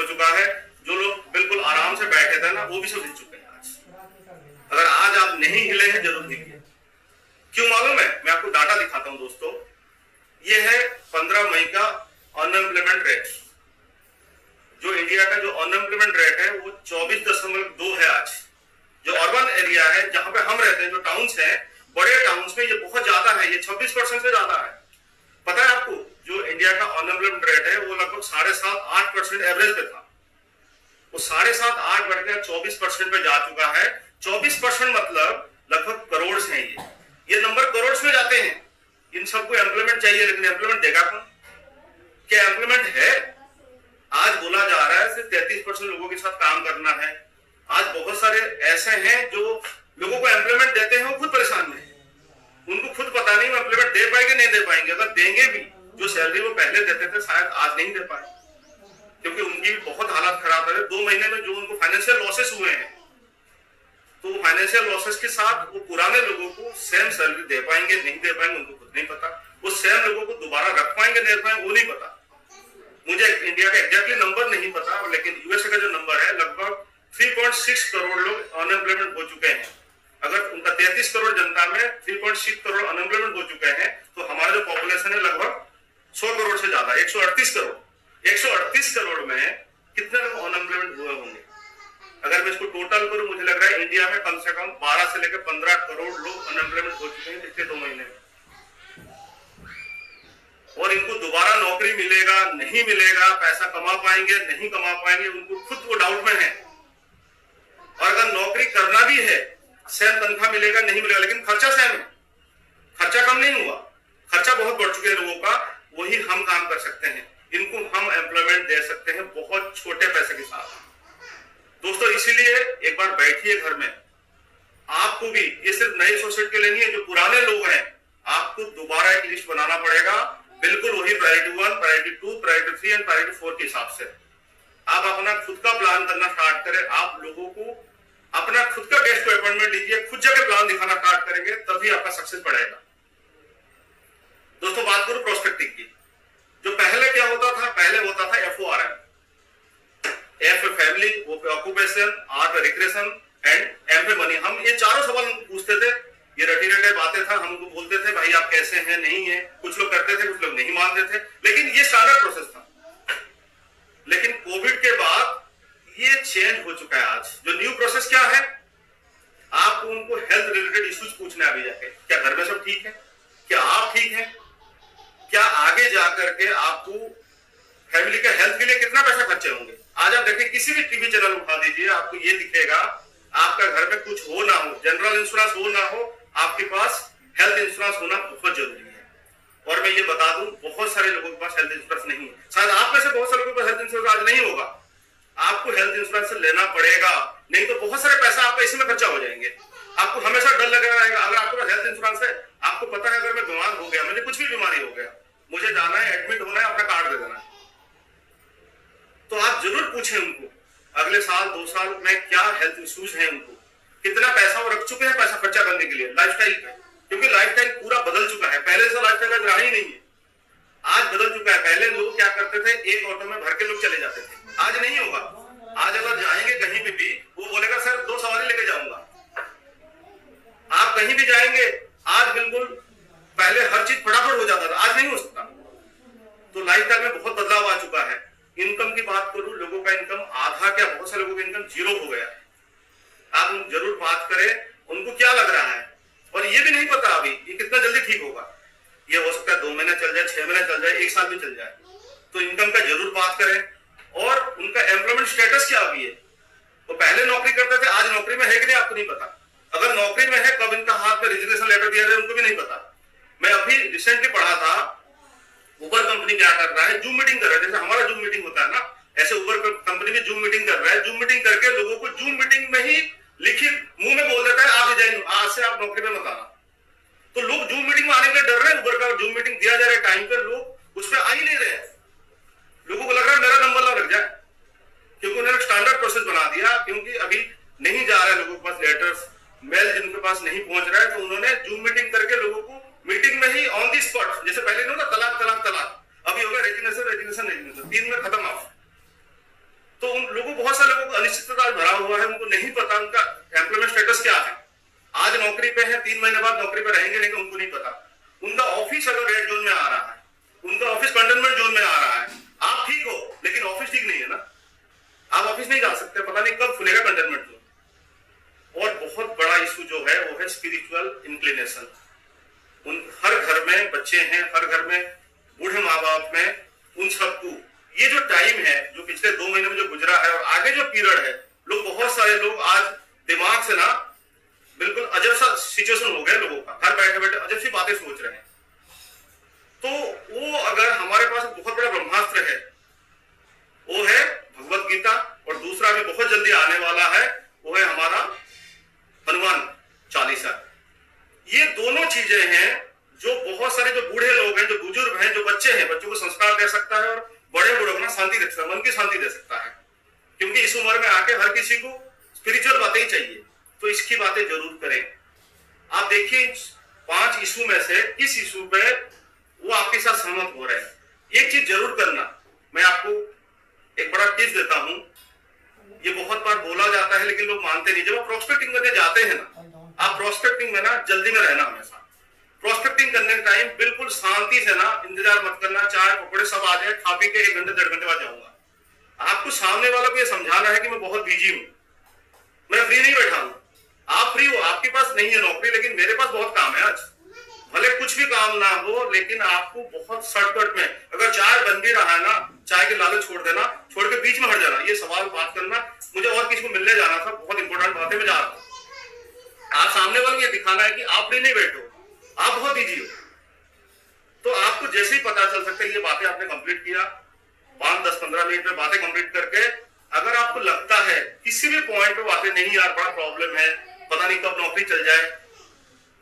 चुका है। जो लोग बिल्कुल आराम से बैठे थे ना, वो भी सब हिल चुके हैं आज। अगर आज आप नहीं हिले हैं, जरूर हिलिए। क्यों मालूम है? मैं आपको डाटा दिखाता हूं दोस्तों। ये है 15 मई का अनएम्प्लॉयमेंट रेट। जो इंडिया का जो अनएम्प्लॉयमेंट रेट है वो 24.2 है आज। जो अर्बन एरिया है, जहां पे हम रहते हैं, जो टाउन्स हैं, बड़े टाउन्स में ये बहुत ज्यादा है, ये 26% से ज्यादा है। पता है आपको, जो इंडिया का अनएम्प्लॉयमेंट रेट है वो लगभग 7.5-8% एवरेज पे था। वो 7.5-8 बढ़ के 24% पे जा चुका है। 24% मतलब लगभग करोड़ है। ये नंबर करोड़ में जाते हैं। इन सबको एम्प्लॉयमेंट चाहिए, लेकिन एम्प्लॉयमेंट देगा कौन? क्या एम्प्लॉयमेंट है? आज बोला जा रहा है सिर्फ 33% लोगों के साथ काम करना है। आज बहुत सारे ऐसे हैं जो लोगों को एम्प्लॉयमेंट देते हैं, वो खुद परेशान है, उनको खुद पता नहीं वो एम्प्लॉयमेंट दे पाएंगे नहीं दे पाएंगे। अगर देंगे भी, जो सैलरी वो पहले देते थे शायद आज नहीं दे पाए, क्योंकि उनकी भी बहुत हालत खराब है। 2 महीने में जो उनको फाइनेंशियल लॉसेस हुए हैं, तो फाइनेंशियल लॉसेस के साथ वो पुराने लोगों को सेम सैलरी दे पाएंगे नहीं दे पाएंगे, उनको खुद नहीं पता। वो सेम लोगों को दोबारा रख पाएंगे नहीं रख पाएंगे, वो नहीं पता। मुझे इंडिया का एग्जैक्टली नंबर नहीं पता, लेकिन यूएसए का जो नंबर है, लगभग 3.6 करोड़ लोग अनएम्प्लॉयमेंट हो चुके हैं। अगर उनका 33 करोड़ जनता में 3.6 करोड़ अनएम्प्लॉयमेंट हो चुके हैं, तो हमारा जो पॉपुलेशन है लगभग 100 करोड़ से ज्यादा, 138 करोड़। 138 करोड़ में कितने लोग अनएम्प्लॉयमेंट हुए होंगे? अगर मैं इसको टोटल करूं, मुझे लग रहा है इंडिया में कम से कम 12 से लेकर 15 करोड़ लोग अनएम्प्लॉयमेंट हो चुके हैं पिछले 2 महीने में। और इनको दोबारा नौकरी मिलेगा नहीं मिलेगा, पैसा कमा पाएंगे नहीं कमा पाएंगे, उनको खुद वो डाउट में है। और अगर नौकरी करना भी है, सेम तनख्वाह मिलेगा नहीं मिलेगा, लेकिन खर्चा सेम है, खर्चा कम नहीं हुआ, खर्चा बहुत बढ़ चुके हैं लोगों का। वही हम काम कर सकते हैं, इनको हम एम्प्लॉयमेंट दे सकते हैं बहुत छोटे पैसे के साथ। दोस्तों, इसीलिए एक बार बैठिए घर में। आपको भी, ये सिर्फ नए एसोसिएट के लिए नहीं है, जो पुराने लोग हैं, आपको दोबारा एक लिस्ट बनाना पड़ेगा, बिल्कुल वही प्रायोरिटी 1, प्रायोरिटी 2, प्रायोरिटी 3 और प्रायोरिटी 4 के हिसाब से। आप अपना खुद का प्लान करना स्टार्ट करें। आप लोगों को अपना खुद का गेस्ट को अपॉइंटमेंट लीजिए, खुद जगह प्लान दिखाना स्टार्ट करेंगे, तभी आपका सक्सेस बढ़ेगा। दोस्तों, बात करूं प्रोस्पेक्टिंग की। जो पहले क्या होता था? पहले होता था FORM, F पे फैमिली, O पे ऑक्यूपेशन, R पे रिक्रेशन एंड M पे मनी। हम ये चारों सवाल पूछते थे, ये रटी रटे बातें था। हमको बोलते थे भाई आप कैसे हैं, नहीं है, कुछ लोग करते थे, कुछ लोग नहीं मानते थे, लेकिन ये स्टैंडर्ड प्रोसेस था। लेकिन कोविड के बाद ये चेंज हो चुका है। आज जो न्यू प्रोसेस क्या है, आपको उनको हेल्थ रिलेटेड इश्यूज पूछने अभी जाके, क्या घर में सब ठीक है, क्या आप ठीक हैं, क्या आगे जाकर के आपको फैमिली के हेल्थ के लिए कितना पैसा खर्चे होंगे। आज आप देखिए, किसी भी टीवी चैनल उठा दीजिए, आपको ये दिखेगा, आपका घर में कुछ हो ना हो, जनरल इंश्योरेंस हो ना हो, आपके पास हेल्थ इंश्योरेंस होना बहुत जरूरी है। और मैं ये बता दूं, बहुत सारे लोगों के पास हेल्थ इंश्योरेंस नहीं है। शायद आप में से बहुत सारे लोगों के पास हेल्थ इंश्योरेंस आज नहीं होगा। आपको हेल्थ इंश्योरेंस लेना पड़ेगा, नहीं तो बहुत सारे पैसा आपका इसी में खर्चा हो जाएंगे। आपको हमेशा डर लगा रहेगा। अगर आपके पास हेल्थ इंश्योरेंस है, आपको पता है अगर मैं बीमार हो गया, मुझे कुछ भी बीमारी हो गया, मुझे जाना है, एडमिट होना है, अपना कार्ड दे देना है, तो आप जरूर पूछें उनको अगले साल 2 साल में क्या हेल्थ इश्यूज हैं, उनको कितना पैसा वो रख चुके हैं पैसा खर्चा करने के लिए लाइफस्टाइल पे। क्योंकि लाइफस्टाइल पूरा बदल चुका है, पहले से लाइफस्टाइल आज रहा ही नहीं है, आज बदल चुका है। पहले लोग क्या करते थे, एक ऑटो में भर के लोग चले जाते थे, आज नहीं होगा। आज अगर जाएंगे कहीं पे भी, वो बोलेगा सर 2 सवारी लेके जाऊंगा। आप कहीं भी जाएंगे, आज बिल्कुल, पहले हर चीज फटाफट हो जाता था, आज नहीं हो सकता। तो लाइफस्टाइल में बहुत बदलाव आ चुका है। इनकम की बात करूं, लोगों का इनकम आधा क्या, बहुत सारे लोगों का इनकम 0 हो गया है। आप जरूर बात करें, उनको क्या लग रहा है, और ये भी नहीं पता अभी ये कितना जल्दी ठीक होगा। ये हो सकता है 2 महीने चल जाए, 6 महीने चल जाए, 1 साल भी चल जाए। तो इनकम का जरूर बात करें। और उनका एम्प्लॉयमेंट स्टेटस क्या अभी है, वो पहले नौकरी करते थे, आज नौकरी में है कि नहीं आपको नहीं पता। अगर नौकरी में है, कब इनका हाथ में रेजिग्नेशन लेटर दिया जाए उनको भी नहीं पता। मैं अभी रिसेंटली पढ़ा था, उबर कंपनी क्या कर रहा है, जूम मीटिंग कर रहा है। जैसे हमारा जूम मीटिंग होता है ना, ऐसे उबर कंपनी में जूम मीटिंग कर रहा है, जूम मीटिंग करके लोगों को जूम मीटिंग में ही लिखित मुंह में बोल देता है आप रिजाइन, आज से आप नौकरी पे मत आना। तो लोग जूम मीटिंग में आने के लिए डर रहे हैं। उबर का जूम मीटिंग दिया जा रहा है टाइम पे, लोग उस पर आ ही नहीं रहे हैं। लोगों को लग रहा है मेरा नंबर ना लग जाए, क्योंकि उन्होंने स्टैंडर्ड प्रोसेस बना दिया। क्योंकि अभी नहीं जा रहा है लोगों के पास लेटर्स, मेल जिनके पास नहीं पहुंच रहा है, तो उन्होंने जूम मीटिंग करके लोगों को मीटिंग में ही ऑन दी स्पॉट, जैसे पहले नहीं होता तलाक तलाक तलाक, अभी होगा रेजिग्नेशन रेजिग्नेशन रेजिग्नेशन, 3 में खत्म आप। तो उन लोगों, बहुत सारे लोगों को अनिश्चितता भरा हुआ है, उनको नहीं पता उनका एम्प्लॉयमेंट स्टेटस क्या है। आज नौकरी पे है, 3 महीने बाद नौकरी पे रहेंगे नहीं, उनको नहीं पता। उनका ऑफिस अगर रेड जोन में आ रहा है, उनका ऑफिस कंटेनमेंट जोन में आ रहा है, आप ठीक हो लेकिन ऑफिस ठीक नहीं है ना, आप ऑफिस नहीं जा सकते, पता नहीं कब खुलेगा कंटेनमेंट जोन। और बहुत बड़ा इशू जो है वो है स्पिरिचुअल इंक्लिनेशन। उन हर घर में बच्चे हैं, हर घर में बूढ़े माँ बाप में, उन सबको ये जो टाइम है, जो पिछले 2 महीने में जो गुजरा है और आगे जो पीरियड है, लोग, बहुत सारे लोग आज दिमाग से ना बिल्कुल अजब सा सिचुएशन हो गया लोगों का, घर बैठे बैठे अजब सी बातें सोच रहे हैं। तो वो अगर हमारे पास बहुत बड़ा ब्रह्मास्त्र है, वो है भगवत गीता, और दूसरा भी बहुत जल्दी आने वाला है, वो है हमारा हनुमान चालीसा। ये दोनों चीजें हैं जो बहुत सारे जो बूढ़े लोग हैं, जो बुजुर्ग हैं, जो बच्चे हैं, बच्चों को संस्कार दे सकता है, और बड़े बूढ़ों को ना शांति दे सकता है, मन की शांति दे सकता है। क्योंकि इस उम्र में आके हर किसी को स्पिरिचुअल बातें ही चाहिए, तो इसकी बातें जरूर करें। आप देखिए 5 इशू में से किस इशू पे वो आपके साथ सहमत हो रहे हैं। एक चीज जरूर करना, मैं आपको एक बड़ा टिप्स देता हूं, ये बहुत बार बोला जाता है लेकिन लोग मानते नहीं। जब आप प्रोस्पेक्टिंग करने जाते हैं ना, आप प्रोस्पेक्टिंग में ना जल्दी में रहना हमेशा। प्रोस्पेक्टिंग करने के टाइम बिल्कुल शांति से ना, इंतजार मत करना चाय पकौड़े सब आ जाए, खा पी के 1 घंटे 1.5 घंटे बाद जाऊंगा। आपको सामने वालों को ये समझाना है कि मैं बहुत बिजी हूं, मैं फ्री नहीं बैठा हूं। आप फ्री हो, आपके पास नहीं है नौकरी, लेकिन मेरे पास बहुत काम है आज। भले कुछ भी काम ना हो, लेकिन आपको बहुत शॉर्टकट में, अगर चाय बन भी रहा है ना, चाय के लालच छोड़ देना, छोड़ के बीच में हट जाना, ये सवाल बात करना, मुझे और किसी को मिलने जाना था, बहुत इंपॉर्टेंट बात है, मैं जा रहा हूं। आप सामने वालों को ये दिखाना है कि आप फ्री नहीं बैठो, आप बहुत बिजी हो। तो आपको जैसे ही पता चल सकता है ये बातें आपने कंप्लीट किया, 5, 10, 15 मिनट में बातें कंप्लीट करके, अगर आपको लगता है किसी भी पॉइंट पे बातें नहीं, यार बड़ा प्रॉब्लम है, पता नहीं कब नौकरी चल जाए,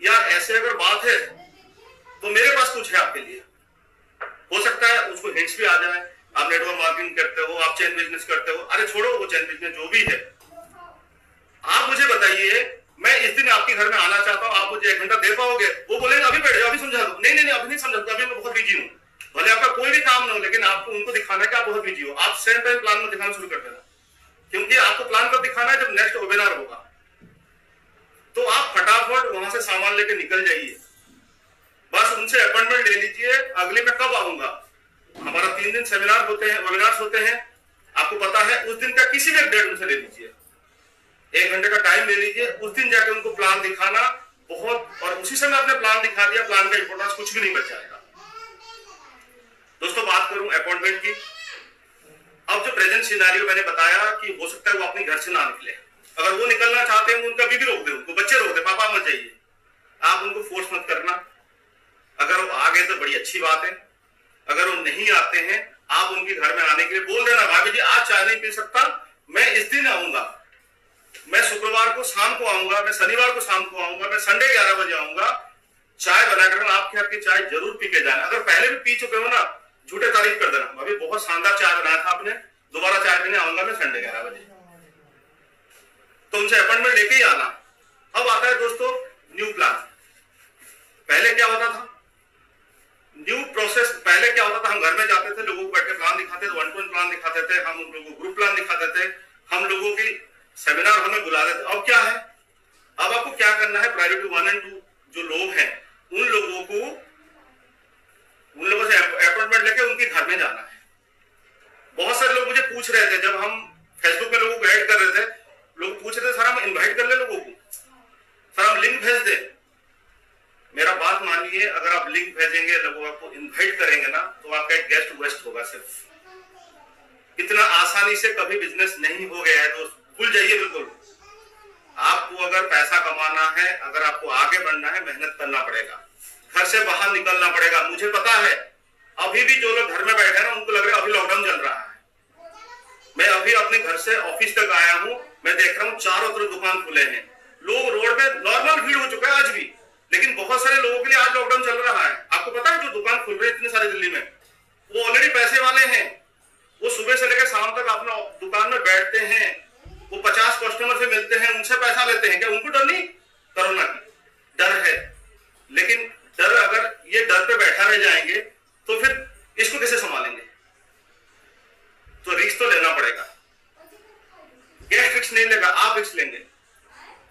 या ऐसे अगर बात है, तो मेरे पास कुछ है आपके लिए। हो सकता है उसको हिंट्स भी आ जाए, आप नेटवर्क मार्केटिंग करते हो, आप चेन बिजनेस करते हो, अरे छोड़ो वो चेन बिजनेस जो भी है, आप मुझे बताइए, मैं इस दिन आपके घर में आना चाहता हूं, आप मुझे 1 घंटा दे पाओगे? वो बोलेंगे अभी बैठ जाओ, अभी समझा दो। नहीं नहीं नहीं, अभी नहीं समझा दो, अभी मैं बहुत बिजी हूं। भले आपका कोई भी काम ना हो, लेकिन आपको उनको दिखाना है कि आप बहुत बिजी हो। आप सेम टाइम प्लान में दिखाना शुरू कर देना, क्योंकि आपको प्लान कब दिखाना है, जब नेक्स्ट वेबिनार होगा। तो आप फटाफट वहां से सामान लेके निकल जाइए, बस उनसे अपॉइंटमेंट ले लीजिए, अगले में कब आऊंगा। हमारा 3 दिन सेमिनार होते हैं, वेबिनार्स होते हैं, आपको पता है, उस दिन का किसी भी एक डेट उनसे ले लीजिए, 1 घंटे का टाइम ले लीजिए, उस दिन जाके उनको प्लान दिखाना बहुत, और उसी समय आपने प्लान दिखा दिया, प्लान का इंपॉर्टेंस कुछ भी नहीं बच जाएगा। दोस्तों बात करूं अपॉइंटमेंट की, अब जो प्रेजेंट सिनेरियो मैंने बताया कि हो सकता है वो अपने घर से ना निकले, अगर वो निकलना चाहते हैं उनका बीबी रोक दे, उनको बच्चे रोक दे, पापा मत जाइए, आप उनको फोर्स मत करना। अगर वो आ गए तो बड़ी अच्छी बात है, अगर वो नहीं आते हैं, आप उनके घर में आने के लिए बोल देना, भाभी जी आज चाय नहीं पी सकता, मैं इस दिन आऊंगा, मैं शुक्रवार को शाम को आऊंगा, मैं शनिवार को शाम को आऊंगा, मैं संडे 11 बजे आऊंगा, चाय बनाकर आपके हाथ की चाय जरूर पी के जाना। अगर पहले भी पी चुके हो ना, झूठे तारीफ कर देना, अभी बहुत शानदार चाय बनाया था आपने, दोबारा चाय पीने आऊंगा मैं संडे 11 बजे। तो उनसे अपॉइंटमेंट लेके ही आना। अब आता है दोस्तों न्यू प्लान। पहले क्या होता था, न्यू प्रोसेस, पहले क्या होता था, हम घर में जाते थे, लोगों को बैठ के प्लान दिखाते थे, 1-to-1 प्लान दिखाते थे, हम उन लोगों को ग्रुप प्लान दिखाते थे, हम लोगों की सेमिनार हमें बुला देते। अब क्या है, अब आपको क्या करना है, प्रायोरिटी 1 और 2 जो लोग हैं, उन लोगों से अपॉइंटमेंट लेके उनके घर में जाना है। बहुत सारे लोग मुझे पूछ रहे थे, जब हम फेसबुक पे लोगों को ऐड कर रहे थे, लोग पूछ रहे थे सर हम इनवाइट कर ले लोगों को, सर हम लिंक भेज दे। मेरा बात मानिए, अगर आप लिंक भेजेंगे, लोगों आपको इनवाइट करेंगे ना, तो आपका एक गेस्ट वेस्ट होगा। सिर्फ इतना आसानी से कभी बिजनेस नहीं हो गया है, तो भूल जाइए बिल्कुल। आपको अगर पैसा कमाना है, अगर आपको आगे बढ़ना है, मेहनत करना पड़ेगा, घर से बाहर निकलना पड़ेगा। मुझे पता है अभी भी जो लोग घर में बैठे हैं ना, उनको लग रहा है अभी लॉकडाउन चल रहा है, मैं अभी अपने घर से ऑफिस तक आया हूँ, मैं देख रहा हूँ चारों तरफ दुकान खुले हैं, लोग रोड में नॉर्मल भीड़ हो चुका है आज भी, लेकिन बहुत सारे लोगों के लिए आज लॉकडाउन चल रहा है। आपको पता है जो दुकान खुल रही है इतने सारे दिल्ली में, वो ऑलरेडी पैसे वाले हैं, वो सुबह से लेकर शाम तक अपना दुकान में बैठते हैं, वो 50 कस्टमर से मिलते हैं, उनसे पैसा लेते हैं। क्या उनको डर नहीं? कोरोना की डर है, लेकिन डर अगर ये डर पे बैठा रह जाएंगे तो फिर इसको कैसे संभालेंगे? तो रिस्क तो लेना पड़ेगा। गेस्ट रिस्क नहीं लेगा, आप रिस्क लेंगे,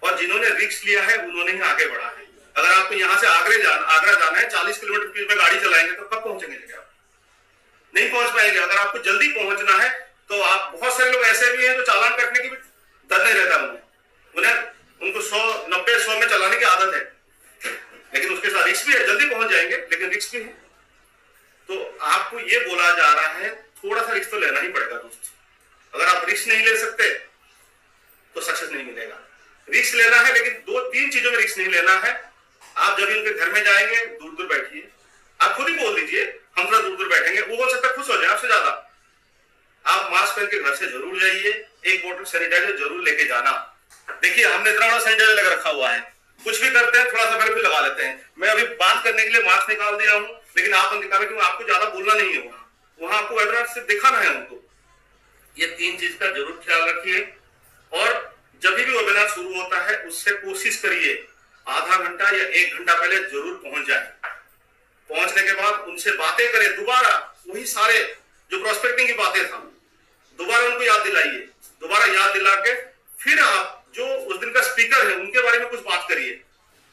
और जिन्होंने रिस्क लिया है उन्होंने ही आगे बढ़ा है। अगर आपको यहाँ से आगरा जाना है, 40 किलोमीटर स्पीड में गाड़ी चलाएंगे तो कब पहुंचेंगे जगह? नहीं पहुंच पाएंगे। अगर आपको जल्दी पहुंचना है तो आप, बहुत सारे लोग ऐसे भी हैं जो चालान कटने की भी डर नहीं रहता उनको 100, 90, 100 में चलाने की आदत है, लेकिन उसके साथ रिस्क भी है, जल्दी पहुंच जाएंगे लेकिन रिस्क भी है। तो आपको ये बोला जा रहा है थोड़ा सा रिस्क तो लेना ही पड़ेगा दोस्त। अगर आप रिस्क नहीं ले सकते तो सक्सेस नहीं मिलेगा। रिस्क लेना है, लेकिन 2-3 चीजों में रिस्क नहीं लेना है। आप जब उनके घर में जाएंगे दूर दूर बैठिए, आप खुद ही बोल दीजिए हम थोड़ा दूर दूर बैठेंगे, वो हो सकता है खुश हो जाए आपसे ज्यादा। आप मास्क पहन के घर से जरूर जाइए, एक बोतल सैनिटाइजर जरूर लेके जाना। देखिए हमने इतना बड़ा सैनिटाइजर लगा रखा हुआ है, कुछ भी करते हैं थोड़ा सा पहले फिर लगा लेते हैं। मैं अभी बात करने के लिए मास्क निकाल दिया हूँ, लेकिन आप निकालें क्यों? आपको ज्यादा बोलना नहीं है, वहां आपको वेबिनार से दिखाना है उनको। ये 3 चीज का जरूर ख्याल रखिए, और जब भी वेबिनार शुरू होता है उससे कोशिश करिए आधा घंटा या 1 घंटा पहले जरूर पहुंच जाए। पहुंचने के बाद उनसे बातें करें, दोबारा वही सारे जो प्रोस्पेक्टिंग की बातें था दोबारा उनको याद दिलाइए, दोबारा याद दिला के फिर आप जो उस दिन का स्पीकर है उनके बारे में कुछ बात करिए।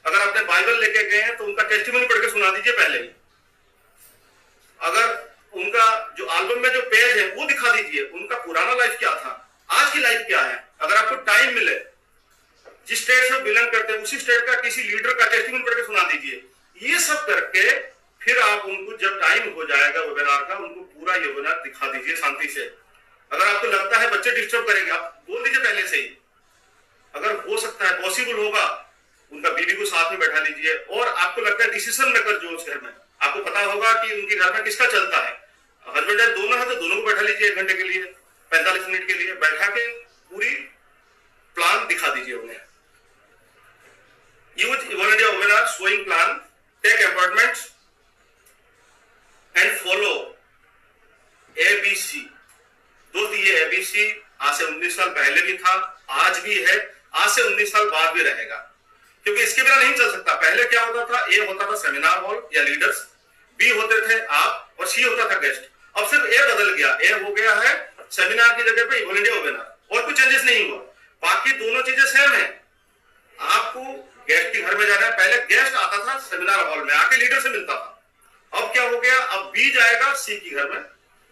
अगर आपने बाइबल लेके गए हैं तो उनका टेस्टिमनी पढ़ के सुना दीजिए पहले ही। अगर उनका जो एल्बम में जो पेज है वो दिखा दीजिए, उनका पुराना लाइफ क्या था, आज की लाइफ क्या है। अगर आपको टाइम मिले, जिस स्टेट से बिलोंग करते हैं उसी स्टेट का किसी लीडर का टेस्टिमनी पढ़ के सुना दीजिए। ये सब करके फिर आप उनको जब टाइम हो जाएगा वेबिनार का, उनको पूरा ये वेबिनार दिखा दीजिए शांति से। अगर आपको लगता है बच्चे डिस्टर्ब करेंगे, आप बोल दीजिए पहले से ही। अगर हो सकता है पॉसिबल होगा, उनका बीवी को साथ में बैठा लीजिए, और आपको लगता है डिसीजन मेकर जो उस घर में, आपको पता होगा कि उनके घर में किसका चलता है, हस्बैंड एंड दोनों है तो दोनों को बैठा लीजिए 1 घंटे के लिए, 45 मिनट के लिए बैठा के पूरी प्लान दिखा दीजिए उन्हें। Use volunteer webinar showing plan, take appointments and follow ABC। दोस्त ये ABC आज से 19 साल पहले भी था, आज भी है, आज से 19 साल बाद भी रहेगा, क्योंकि इसके बिना नहीं चल सकता। पहले क्या होता था? A होता था सेमिनार हॉल या लीडर्स, B होते थे आप, और C होता था गेस्ट। अब सिर्फ A बदल गया, A हो गया है सेमिनार की जगह पे वॉलंटियर वेबिनार, और कुछ चेंजेस नहीं हुआ, बाकी दोनों चीजें सेम है। आपको गेस्ट के घर में जाना है, पहले गेस्ट आता था सेमिनार हॉल में आके लीडर से मिलता था, अब क्या हो गया? अब B जाएगा C के घर में,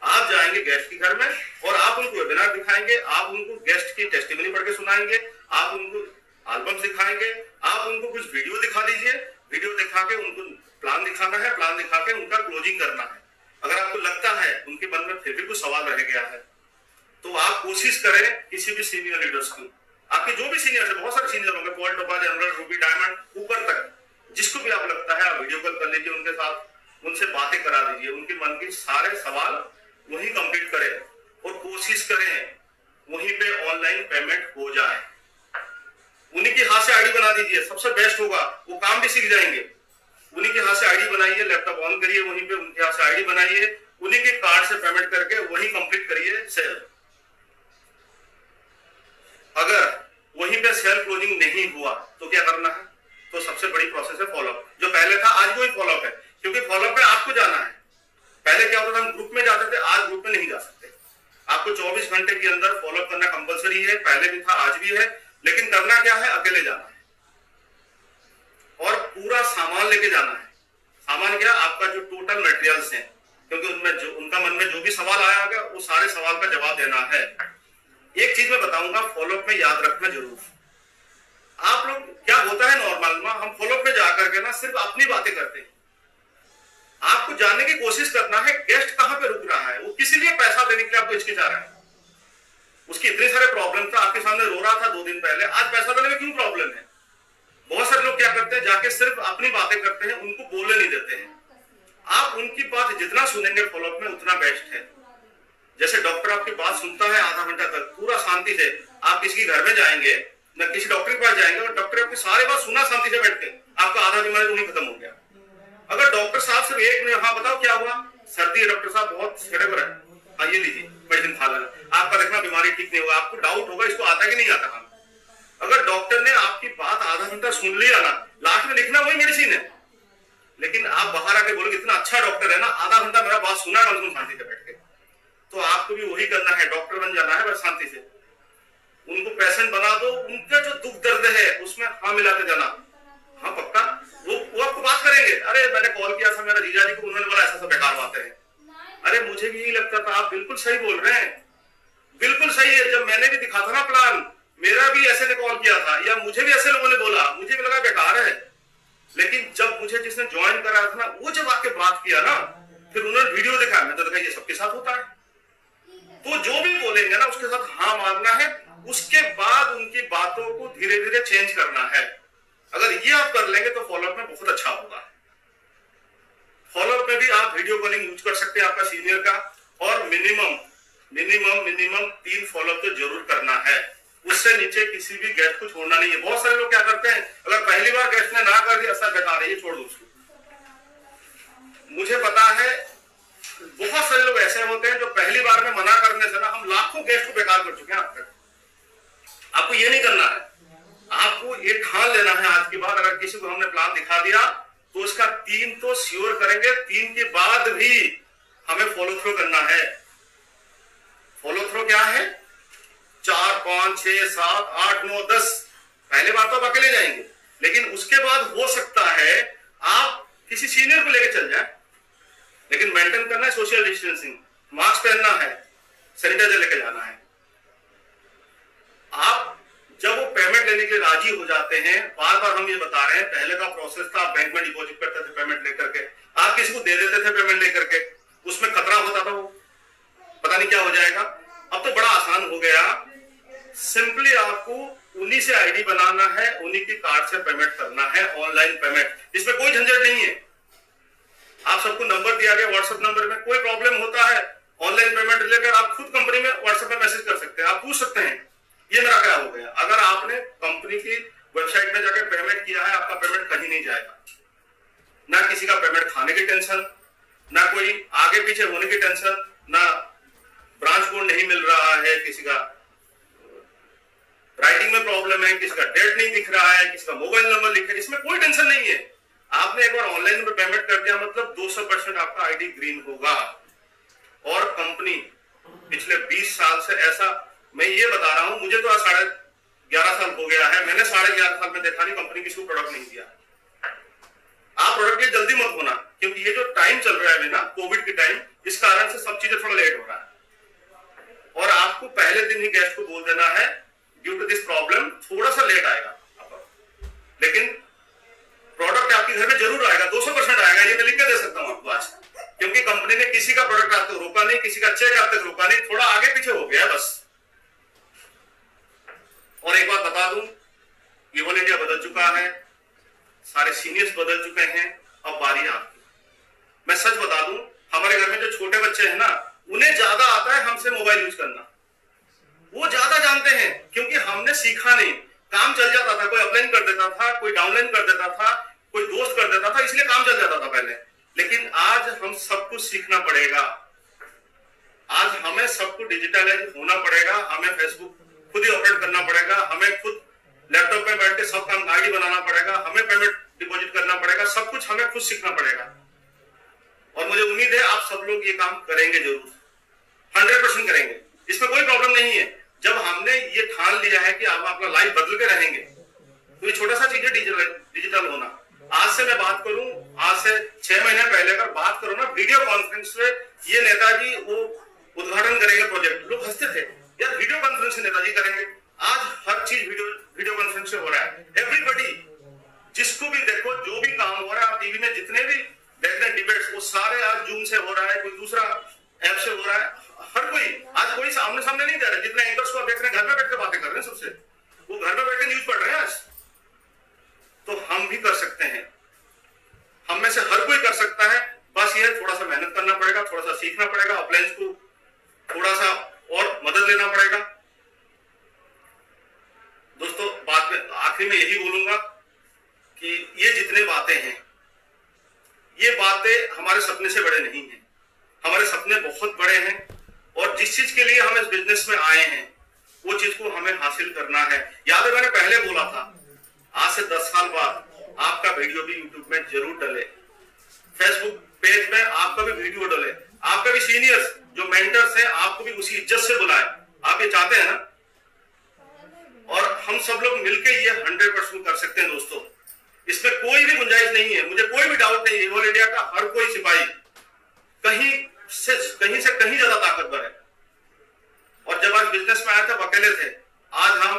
आप जाएंगे गेस्ट के घर में, और आप उनको वेबिनार दिखाएंगे, आप उनको गेस्ट की टेस्टिमनी पढ़ के सुनाएंगे, आप उनको एल्बम दिखाएंगे, आप उनको कुछ वीडियो दिखा दीजिए, वीडियो दिखा के उनको प्लान दिखाना है, प्लान दिखा के उनका क्लोजिंग करना है। अगर आपको लगता है उनके मन में फिर भी कुछ सवाल रह गया है तो आप कोशिश करें किसी भी सीनियर लीडर्स की, आपके जो भी सीनियर है, बहुत सारे सीनियर होंगे, पॉल टोपा, जनरल, रूबी, डायमंड, ऊपर तक, जिसको भी आप लगता है आप वीडियो कॉल कर लीजिए उनके साथ, उनसे बातें करा दीजिए, उनके मन के सारे सवाल वही कंप्लीट करें, और कोशिश करें वहीं पे ऑनलाइन पेमेंट हो जाए। उन्हीं के हाथ से आईडी बना दीजिए, सबसे बेस्ट होगा, वो काम भी सीख जाएंगे। उन्हीं के हाथ से आईडी बनाइए, लैपटॉप ऑन करिए, वहीं पे उनके हाथ से आईडी बनाइए, उन्हीं के कार्ड से पेमेंट करके वही कंप्लीट करिए सेल। अगर वहीं पे सेल क्लोजिंग नहीं हुआ तो क्या करना है? तो सबसे बड़ी प्रोसेस है फॉलोअप, जो पहले था आज वही फॉलोअप है, क्योंकि फॉलोअप पे आपको जाना है। पहले क्या होता था, हम ग्रुप में जाते थे, आज ग्रुप में नहीं जा सकते। आपको 24 घंटे के अंदर फॉलोअप करना कंपलसरी है, पहले भी था आज भी है, लेकिन करना क्या है? अकेले जाना है और पूरा सामान लेके जाना है। सामान क्या? आपका जो टोटल मटेरियल्स हैं, क्योंकि उनमें जो उनका मन में जो भी सवाल आया होगा वो सारे सवाल का जवाब देना है। एक चीज मैं बताऊंगा, फॉलोअप में याद रखना जरूर। आप लोग क्या होता है नॉर्मल में, हम फॉलोअप में जाकर के ना सिर्फ अपनी बातें करते हैं। आपको जानने की कोशिश करना है गेस्ट कहां पे रुक रहा है, वो किसी लिए पैसा देने के लिए आपको हिचकिचा रहा है, उसकी इतने सारे प्रॉब्लम था, आपके सामने रो रहा था 2 दिन पहले, आज पैसा देने में क्यों प्रॉब्लम है? बहुत सारे लोग क्या करते हैं, जाके सिर्फ अपनी बातें करते हैं, उनको बोलने नहीं देते हैं। आप उनकी बात जितना सुनेंगे फॉलोअप में उतना बेस्ट है। जैसे डॉक्टर आपकी बात सुनता है आधा घंटा तक पूरा शांति से, आप किसी के घर में जाएंगे ना, किसी डॉक्टर के पास जाएंगे और डॉक्टर आपकी सारी बात सुना शांति से बैठ के, आपका आधा बीमारी तो नहीं खत्म हो गया। अगर डॉक्टर साहब सिर्फ एक मिनट, हाँ बताओ क्या हुआ, सर्दी है डॉक्टर साहब, बहुत फेवर है, हाँ ये लीजिए मेडिसिन खा लेना, आपका देखना बीमारी ठीक नहीं होगा, आपको डाउट होगा इसको आता कि नहीं आता काम। अगर डॉक्टर ने आपकी बात आधा घंटा सुन लिया ना, लास्ट में लिखना वही मेडिसिन है, लेकिन आप बाहर आके बोलोगे इतना अच्छा डॉक्टर है ना, आधा घंटा मेरा बात सुना कम से कम शांति से बैठ के। तो आपको भी वही करना है, डॉक्टर बन जाना है बस शांति से, उनको पेशेंट बना दो, उनका जो दुख दर्द है उसमें हाँ मिलाते जाना, हाँ पक्का वो आपको बात करेंगे, अरे मैंने कॉल किया था मेरा जीजा जी को, उन्होंने बोला ऐसा सब बेकार बातें हैं, अरे मुझे भी यही लगता था, आप बिल्कुल सही बोल रहे हैं, बिल्कुल सही है, जब मैंने भी दिखा था ना प्लान, मेरा भी ऐसे ने कॉल किया था या मुझे भी ऐसे लोगों ने बोला, मुझे भी लगा बेकार है, लेकिन जब मुझे जिसने ज्वाइन कराया था ना, वो जब आके बात किया ना, फिर उन्होंने वीडियो दिखाया, मैं तो देखा ये सबके साथ होता है। तो जो भी बोलेंगे ना उसके साथ हाँ मारना है, उसके बाद उनकी बातों को धीरे धीरे चेंज करना है। अगर ये आप कर लेंगे तो फॉलोअप में बहुत अच्छा होगा। फॉलोअप में भी आप वीडियो कॉलिंग यूज कर सकते हैं आपका सीनियर का, और मिनिमम 3 फॉलोअप तो जरूर करना है, उससे नीचे किसी भी गेस्ट को छोड़ना नहीं है। बहुत सारे लोग क्या करते हैं, अगर पहली बार गेस्ट ने ना कर दिया ऐसा बेकार है, ये छोड़ दो उसको। मुझे पता है बहुत सारे लोग ऐसे होते हैं जो पहली बार में मना करने से ना हम लाखों गेस्ट को बेकार कर चुके हैं अब तक। आपको ये नहीं करना है, आपको ये ठान लेना है आज के बाद, अगर किसी को हमने प्लान दिखा दिया तो उसका 3 तो श्योर करेंगे, 3 के बाद भी हमें फॉलो थ्रू करना है। फॉलो थ्रू क्या है, 4, 5, 6, 7, 8, 9, 10, पहले बार तो आप अकेले जाएंगे, लेकिन उसके बाद हो सकता है आप किसी सीनियर को लेकर चल जाए, लेकिन मेंटेन करना है सोशल डिस्टेंसिंग, मास्क पहनना है, सैनिटाइजर लेके जाना है। आप जब वो पेमेंट लेने के लिए राजी हो जाते हैं, बार बार हम ये बता रहे हैं, पहले का प्रोसेस था, आप बैंक में डिपॉजिट करते थे पेमेंट लेकर के, आप किसी को दे देते थे पेमेंट लेकर के, उसमें खतरा होता था, वो पता नहीं क्या हो जाएगा। अब तो बड़ा आसान हो गया, सिंपली आपको उन्हीं से आईडी बनाना है, उन्हीं की कार्ड से पेमेंट करना है, ऑनलाइन पेमेंट, इसमें कोई झंझट नहीं है। आप सबको नंबर दिया गया, व्हाट्सएप नंबर में कोई प्रॉब्लम होता है ऑनलाइन पेमेंट रिलेटेड, आप खुद कंपनी में व्हाट्सएप में मैसेज कर सकते हैं, आप पूछ सकते हैं ये मेरा क्या हो गया। अगर आपने कंपनी की वेबसाइट में जाकर पेमेंट किया है, आपका पेमेंट कहीं नहीं जाएगा, ना किसी का पेमेंट खाने की टेंशन, ना कोई आगे पीछे होने की टेंशन, ना ब्रांच कोड नहीं मिल रहा है, किसी का राइटिंग में प्रॉब्लम है, किसी का डेट नहीं दिख रहा है, किसी का मोबाइल नंबर लिखा है, इसमें कोई टेंशन नहीं है। आपने एक बार ऑनलाइन में पेमेंट कर दिया मतलब 200% आपका आईडी ग्रीन होगा। और कंपनी पिछले 20 साल से ऐसा, मैं ये बता रहा हूं, मुझे तो 11.5 साल हो गया है, मैंने 11.5 साल में देखा नहीं कंपनी किसी को प्रोडक्ट नहीं दिया। आप प्रोडक्ट के जल्दी मत होना, क्योंकि ये जो टाइम चल रहा है अभी ना, कोविड के टाइम, इस कारण से सब चीजें थोड़ा लेट हो रहा है। और आपको पहले दिन ही गेस्ट को बोल देना है ड्यू टू दिस प्रॉब्लम थोड़ा सा लेट आएगा, लेकिन प्रोडक्ट आपके घर में जरूर आएगा, 200% आएगा, ये मैं लिख के दे सकता हूं आपको आज, क्योंकि कंपनी ने किसी का प्रोडक्ट आप तक रोका नहीं, किसी का चेक आप तक रोका नहीं, थोड़ा आगे पीछे हो गया बस। और एक बात बता दूं, ईवन इंडिया बदल चुका है, सारे सीनियर्स बदल चुके हैं, अब बारी आपकी। मैं सच बता दूं, हमारे घर में जो छोटे बच्चे हैं ना, उन्हें ज्यादा आता है हमसे मोबाइल यूज करना, वो ज्यादा जानते हैं, क्योंकि हमने सीखा नहीं। काम चल जाता था, कोई अपलाइन कर देता था, कोई डाउनलाइन कर देता था, कोई दोस्त कर देता था, इसलिए काम चल जाता था पहले। लेकिन आज हम सब कुछ सीखना पड़ेगा, आज हमें सब कुछ डिजिटलाइज होना पड़ेगा, हमें फेसबुक खुद ही ऑपरेट करना पड़ेगा, हमें खुद लैपटॉप में बैठ के सब काम आईडी बनाना पड़ेगा, हमें पेमेंट डिपॉजिट करना पड़ेगा, सब कुछ हमें खुद सीखना पड़ेगा। और मुझे उम्मीद है आप सब लोग ये काम करेंगे जरूर, 100% करेंगे, इसमें कोई प्रॉब्लम नहीं है। जब हमने ये ठान लिया है कि आप अपना लाइफ बदल के रहेंगे, तो ये छोटा सा चीज है डिजिटल होना। आज से मैं बात करूं, आज से 6 महीने पहले अगर बात करूं ना, वीडियो कॉन्फ्रेंस में ये नेताजी वो उद्घाटन करेंगे प्रोजेक्ट, लोग हंसते थे यार, वीडियो कॉन्फ्रेंस से नेताजी करेंगे। आज हर चीज वीडियो कॉन्फ्रेंस से हो रहा है। एवरीबॉडी, जिसको भी देखो, जो भी काम हो रहा है, आप टीवी में जितने भी देख रहे डिबेट्स, वो सारे आज जूम से हो रहा है, कोई दूसरा ऐप से हो रहा है। हर कोई आज कोई सामने सामने नहीं जा रहा, जितने एंकर्स को आप देख रहे हैं घर में बैठ के बातें कर रहे हैं सबसे, वो घर में बैठ के न्यूज पढ़ रहे हैं आज। तो हम भी कर सकते हैं, हम में से हर कोई कर सकता है, बस ये थोड़ा सा मेहनत करना पड़ेगा, थोड़ा सा सीखना पड़ेगा, अपलायंस को थोड़ा थोड़ा सा और मदद लेना पड़ेगा। दोस्तों बाद में आखिर में यही बोलूंगा कि ये जितने बातें हैं, ये बातें हमारे सपने से बड़े नहीं हैं। हमारे सपने बहुत बड़े हैं और जिस चीज के लिए हम इस बिजनेस में आए हैं वो चीज को हमें हासिल करना है। याद है मैंने पहले बोला था, आज से 10 साल बाद आपका वीडियो भी यूट्यूब में जरूर डले, फेसबुक पेज में आपका भी वीडियो डले, आपका भी सीनियर्स जो मेंटर्स हैं आपको भी उसी इज्जत से बुलाए। आप ये चाहते हैं ना? और हम सब लोग मिलकर ये 100% कर सकते हैं दोस्तों, इसमें कोई भी गुंजाइश नहीं है, मुझे कोई भी डाउट नहीं है। इवॉल्व इंडिया का हर कोई सिपाही कहीं से कहीं ज्यादा ताकतवर है। और जब आज बिजनेस में आया था अकेले थे, आज हम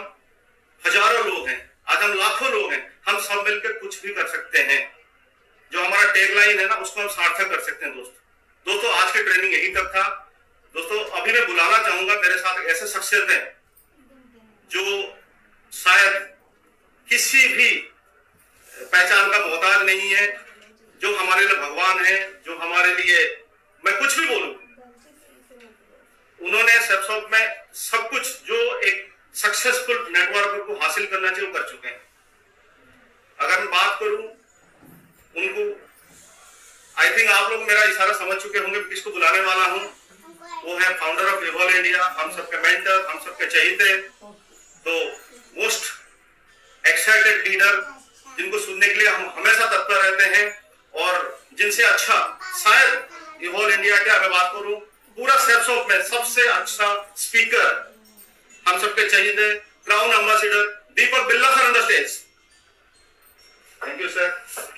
हजारों लोग हैं, आज हम लाखों लोग हैं, हम सब मिलकर कुछ भी कर सकते हैं। जो हमारा टैगलाइन है ना उसको हम सार्थक कर सकते हैं दोस्तों। आज की ट्रेनिंग यही तक था दोस्तों। अभी मैं बुलाना चाहूंगा मेरे साथ ऐसे शख्सियत हैं जो शायद किसी भी पहचान का मोहताज नहीं है, जो हमारे लिए भगवान है, जो हमारे लिए मैं कुछ भी बोलूं, उन्होंने सेप्सॉफ्ट में सब कुछ जो एक सक्सेसफुल नेटवर्क को हासिल करना चाहिए वो कर चुके हैं। अगर मैं बात करूं उनको, आई थिंक आप लोग मेरा इशारा समझ चुके होंगे किसको बुलाने वाला हूं। वो है फाउंडर ऑफ इवॉल्व इंडिया, हम सबके मेंटर, हम सबके चहेते, तो मोस्ट एक्साइटेड लीडर जिनको सुनने के लिए हम हमेशा तत्पर रहते हैं और जिनसे अच्छा शायद इवॉल्व इंडिया के मैं बात करूं पूरा सेप्सॉफ्ट में सबसे अच्छा स्पीकर, हम सबके चहेते क्राउन एम्बेसडर दीपक बिल्ला sir on the stage. Thank you sir.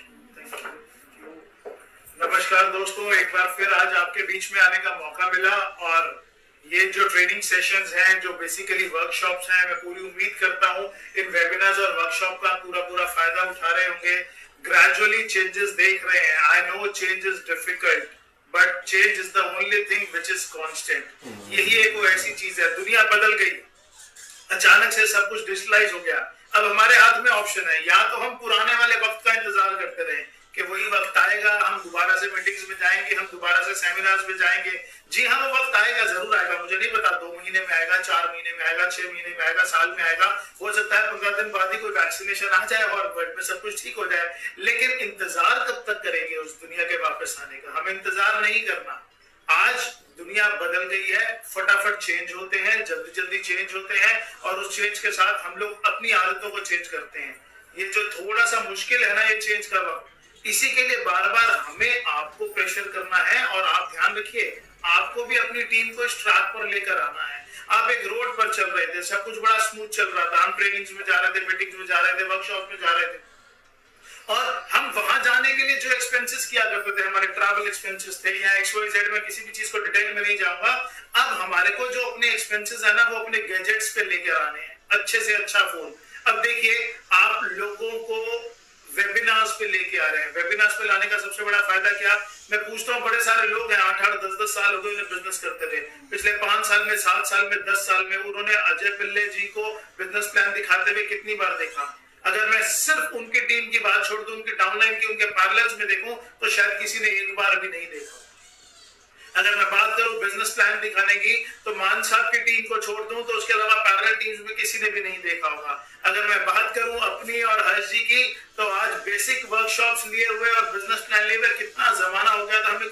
नमस्कार दोस्तों, एक बार फिर आज आपके बीच में आने का मौका मिला और ये जो ट्रेनिंग सेशंस हैं, जो बेसिकली वर्कशॉप्स हैं, मैं पूरी उम्मीद करता हूं इन वेबिनार्स और वर्कशॉप का पूरा फायदा उठा रहे होंगे। ग्रेजुअली चेंजेस देख रहे हैं। I know change is difficult but change is the only thing which is constant. यही एक वो ऐसी चीज है, दुनिया बदल गई, अचानक से सब कुछ डिजिटलाइज हो गया। अब हमारे हाथ में ऑप्शन है, या तो हम पुराने वाले वक्त का इंतजार करते रहे कि वही वक्त आएगा, हम दोबारा से मीटिंग्स में जाएंगे, हम दोबारा से सेमिनार्स में जाएंगे। जी हाँ, वो वक्त आएगा, जरूर आएगा। मुझे नहीं पता 2 महीने में आएगा, 4 महीने में आएगा, 6 महीने में आएगा, साल में आएगा, हो सकता है 15 दिन बाद ही कोई वैक्सीनेशन आ जाए और वर्ल्ड में सब कुछ ठीक हो जाए। लेकिन इंतजार कब तक करेंगे उस दुनिया के वापस आने का? हमें इंतजार नहीं करना। आज दुनिया बदल गई है, फटाफट चेंज होते हैं, जल्दी जल्दी चेंज होते हैं और उस चेंज के साथ हम लोग अपनी आदतों को चेंज करते हैं। ये जो थोड़ा सा मुश्किल है ना ये चेंज का वक्त, इसी के लिए बार बार हमें आपको प्रेशर करना है। और आप ध्यान रखिए, आपको भी अपनी टीम को इस ट्रैक पर लेकर आना है। आप एक रोड पर चल रहे थे, सब कुछ बड़ा स्मूथ चल रहा था, हम ट्रेनिंग्स में जा रहे थे, मीटिंग्स में जा रहे थे, वर्कशॉप में जा रहे थे और हम वहां जाने के लिए जो एक्सपेंसेस किया करते थे, हमारे ट्रैवल एक्सपेंसेस थे या XYZ में किसी भी चीज को डिटेल में नहीं जाऊंगा। अब हमारे को जो अपने एक्सपेंसेस है ना वो अपने गैजेट्स पे लेकर आने हैं, अच्छे से अच्छा फोन। अब देखिए, आप लोगों को वेबिनार्स पे लेके आ रहे हैं। वेबिनार्स पे लाने का सबसे बड़ा फायदा क्या? मैं पूछता हूँ, बड़े सारे लोग हैं, 8-8, 10-10 साल हो गए उन्हें बिजनेस करते थे। पिछले 5 साल में, 7 साल में, 10 साल में उन्होंने अजय पिल्ले जी को बिजनेस प्लान दिखाते हुए कितनी बार देखा? अगर मैं सिर्फ उनकी टीम की बात छोड़ दूं, उनके डाउनलाइन की, उनके पैरेलल्स में देखूं, तो शायद किसी ने एक बार भी नहीं देखा। अगर मैं बात करूं बिजनेस प्लान दिखाने की, तो मान साहब की टीम को छोड़ दूं तो उसके अलावा पैरेलल टीम्स में किसी ने भी नहीं देखा होगा। अगर मैं बात करूं अपनी और हर्ष जी की, तो आज बेसिक वर्कशॉप्स लिए हुए और बिजनेस प्लान लिए हुए कितना जमाना हो गया था हमें।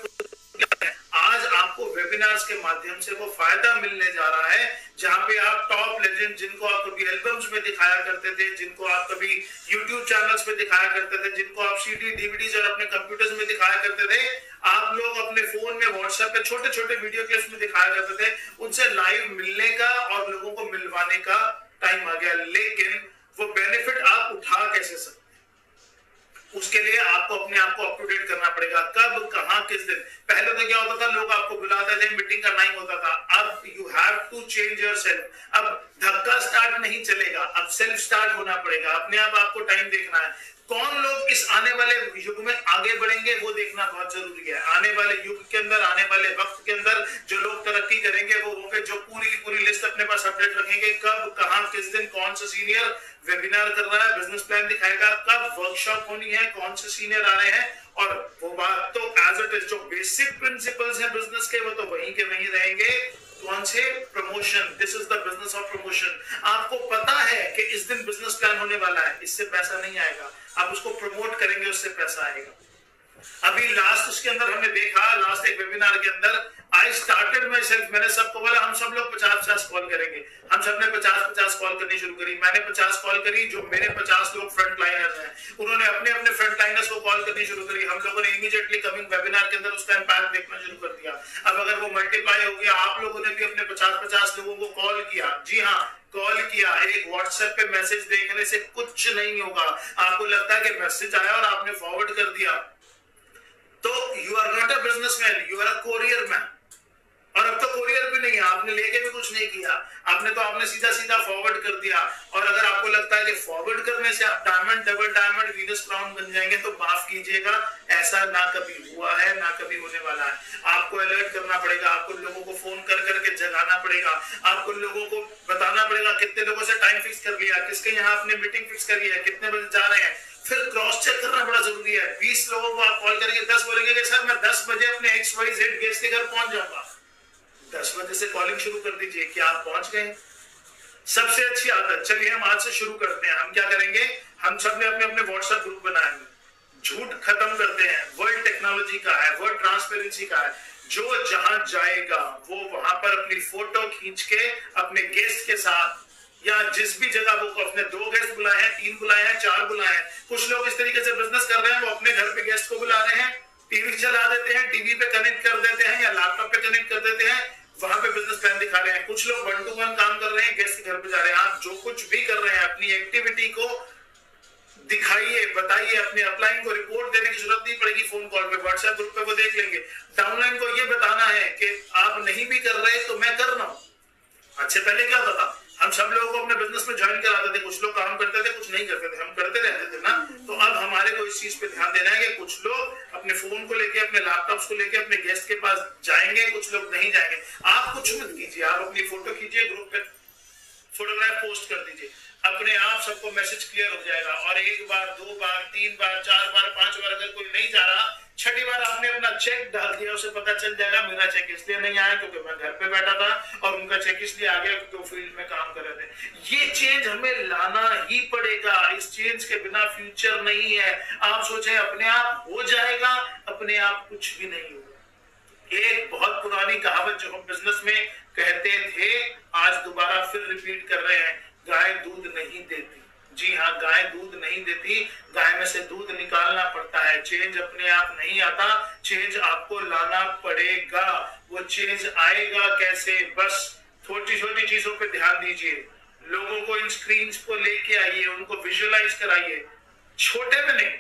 आज आपको वेबिनार्स के माध्यम से वो फायदा मिलने जा रहा है जहां पे आप टॉप लेजेंड, जिनको आप कभी एल्बम्स में दिखाया करते थे, जिनको आप कभी यूट्यूब चैनल्स पे दिखाया करते थे, जिनको आप CD, DVDs और अपने कंप्यूटर्स में दिखाया करते थे, आप लोग अपने फोन में व्हाट्सएप पे छोटे छोटे वीडियो क्लिप्स में दिखाया करते थे, उनसे लाइव मिलने का और लोगों को मिलवाने का टाइम आ गया। लेकिन वो बेनिफिट आप उठा कैसे सकते? उसके लिए आपको अपने आप को अप टू डेट करना पड़ेगा। कब, कहां, किस दिन? पहले तो क्या होता था, लोग आपको बुलाते थे, मीटिंग का टाइम होता था। अब you have to change yourself. अब धक्का स्टार्ट नहीं चलेगा, अब सेल्फ स्टार्ट होना पड़ेगा। अपने आप आपको टाइम देखना है। कौन लोग इस आने वाले युग में आगे बढ़ेंगे वो देखना बहुत जरूरी है। आने वाले युग के अंदर, आने वाले वक्त के अंदर जो लोग तरक्की करेंगे वो होंगे जो पूरी की पूरी लिस्ट अपने पास अपडेट रखेंगे। कब, कहां, किस दिन, कौन सा सीनियर वेबिनार कर रहा है, बिजनेस प्लान दिखाएगा, कब वर्कशॉप होनी है, कौन से सीनियर आ रहे हैं। और वो बात तो एज इट इज, जो बेसिक प्रिंसिपल्स हैं बिजनेस के वो तो वहीं के वहीं रहेंगे। कौन से? Promotion. This is the business of promotion. आपको पता है कि इस दिन बिजनेस प्लान होने वाला है, इससे पैसा नहीं आएगा, आप उसको प्रमोट करेंगे, उससे पैसा आएगा। अभी लास्ट उसके अंदर हमने देखा, लास्ट एक वेबिनार के अंदर आई स्टार्टेड माई सेल्फ, मैंने सबको बोला हम सब लोग 50-50 कॉल करेंगे। हम सब ने 50-50 कॉल करनी शुरू करी। मैंने 50 कॉल करी, जो मेरे 50 लोग फ्रंट लाइनर्स हैं उन्होंने अपने अपने फ्रंट लाइनर्स को कॉल करनी शुरू करी। हम लोगों ने इमीडिएटली कमिंग वेबिनार के अंदर उसका इंपैक्ट देखना शुरू कर दिया। अब अगर वो मल्टीप्लाई हो गया, आप लोगों ने भी अपने 50-50 लोगों को कॉल किया, जी हाँ कॉल किया। एक व्हाट्सएप पे मैसेज देखने से कुछ नहीं होगा। आपको लगता है कि मैसेज आया और आपने फॉरवर्ड कर दिया, तो you are not a businessman, you are a courier man. और अब तो कोरियर भी नहीं है, आपने लेके भी कुछ नहीं किया, आपने सीधा सीधा फॉरवर्ड कर दिया। और अगर आपको लगता है कि फॉरवर्ड करने से आप diamond, double diamond, Venus crown बन जाएंगे, तो माफ कीजिएगा, ऐसा ना कभी हुआ है ना कभी होने वाला है। आपको अलर्ट करना पड़ेगा, आपको लोगों को फोन कर करके जगाना पड़ेगा, आपको लोगों को बताना पड़ेगा कितने लोगों से टाइम फिक्स कर लिया, किसके यहाँ आपने मीटिंग फिक्स करी है, कितने बजे जा रहे हैं। फिर क्रॉस चेक करना बड़ा जरूरी है। 20 लोगों को आप कॉल करेंगे, 10 बोलेंगे कि सर मैं 10 बजे अपने XYZ गेस्ट के घर पहुंच जाऊंगा। 10 बजे से कॉलिंग शुरू कर दीजिए कि आप पहुंच गए। सबसे अच्छी आदत, चलिए हम आज से शुरू करते हैं। हम क्या करेंगे, हम सब ने अपने अपने व्हाट्सएप ग्रुप बनाएंगे, झूठ खत्म करते हैं। वर्ल्ड टेक्नोलॉजी का है, वर्ल्ड ट्रांसपेरेंसी का है। जो जहां जाएगा वो वहां पर अपनी फोटो खींच के अपने गेस्ट के साथ, या जिस भी जगह वो अपने 2 गेस्ट बुलाए हैं, 3 बुलाए हैं, 4 बुलाए हैं। कुछ लोग इस तरीके से बिजनेस कर रहे हैं, वो अपने घर पे गेस्ट को बुला रहे हैं, टीवी चला देते हैं, टीवी पे कनेक्ट कर देते हैं या लैपटॉप पे कनेक्ट कर देते हैं, वहां पे बिजनेस प्लान दिखा रहे हैं। कुछ लोग 1 to 1 काम कर रहे हैं, गेस्ट के घर पे जा रहे हैं। आप जो कुछ भी कर रहे हैं, अपनी एक्टिविटी को दिखाइए, बताइए। अपने अपलाइन को रिपोर्ट देने की जरूरत नहीं पड़ेगी फोन कॉल पे, व्हाट्सएप ग्रुप पे वो देख लेंगे। डाउनलाइन को ये बताना है कि आप नहीं भी कर रहे तो मैं कर रहा हूं। अच्छे पहले क्या होता था, हम सब लोगों को अपने बिजनेस में ज्वाइन कराते थे, कुछ लोग काम करते थे, कुछ नहीं करते थे, हम करते रहते थे ना। तो अब हमारे को इस चीज पे ध्यान देना है कि कुछ लोग अपने फोन को लेके, अपने लैपटॉप्स को लेके अपने गेस्ट के पास जाएंगे, कुछ लोग नहीं जाएंगे। आप कुछ मत कीजिए, आप अपनी फोटो खींचिए, ग्रुप पे फोटोग्राफ पोस्ट कर दीजिए, अपने आप सबको मैसेज क्लियर हो जाएगा। और 1 बार, 2 बार, 3 बार, 4 बार, 5 बार अगर कोई नहीं जा रहा, 6ठी बार आपने अपना चेक डाल दिया, उसे पता चल जाएगा मेरा चेक इसलिए नहीं आया क्योंकि मैं घर पे बैठा था, और उनका चेक इसलिए आ गया क्योंकि वो फील्ड में काम कर रहे थे। ये चेंज हमें लाना ही पड़ेगा, इस चेंज के बिना फ्यूचर नहीं है। आप सोचें अपने आप हो जाएगा, अपने आप कुछ भी नहीं होगा। एक बहुत पुरानी कहावत जो हम बिजनेस में कहते थे, आज दोबारा फिर रिपीट कर रहे हैं, गाय दूध नहीं देती। जी हाँ, गाय दूध नहीं देती, गाय में से दूध निकालना पड़ता है। चेंज अपने आप नहीं आता, चेंज आपको लाना पड़ेगा। वो चेंज आएगा कैसे, बस छोटी छोटी चीजों पे ध्यान दीजिए। लोगों को इन स्क्रीन को लेके आइए, उनको विजुअलाइज कराइए। छोटे में नहीं,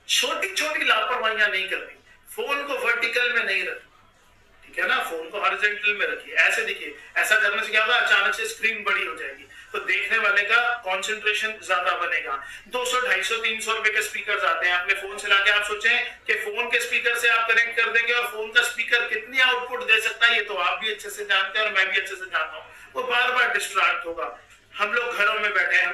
छोटी छोटी लापरवाहियां नहीं करनी। फोन को वर्टिकल में नहीं रखना, ठीक है ना, फोन को हॉरिजॉन्टल में रखिए। ऐसे देखिए, ऐसा करने से क्या होगा, अचानक से स्क्रीन बड़ी हो जाएगी, तो देखने वाले का कंसंट्रेशन ज्यादा बनेगा। 200, 250, 300 रुपए के स्पीकर आते हैं अपने फोन से लाके। आप सोचें कि फोन के स्पीकर से आप कनेक्ट कर देंगे और फोन का स्पीकर कितनी आउटपुट दे सकता है, ये तो आप भी अच्छे से जानते हैं और मैं भी अच्छे से जानता हूँ। वो बार बार डिस्ट्रैक्ट होगा। हम लोग घरों में बैठे हैं,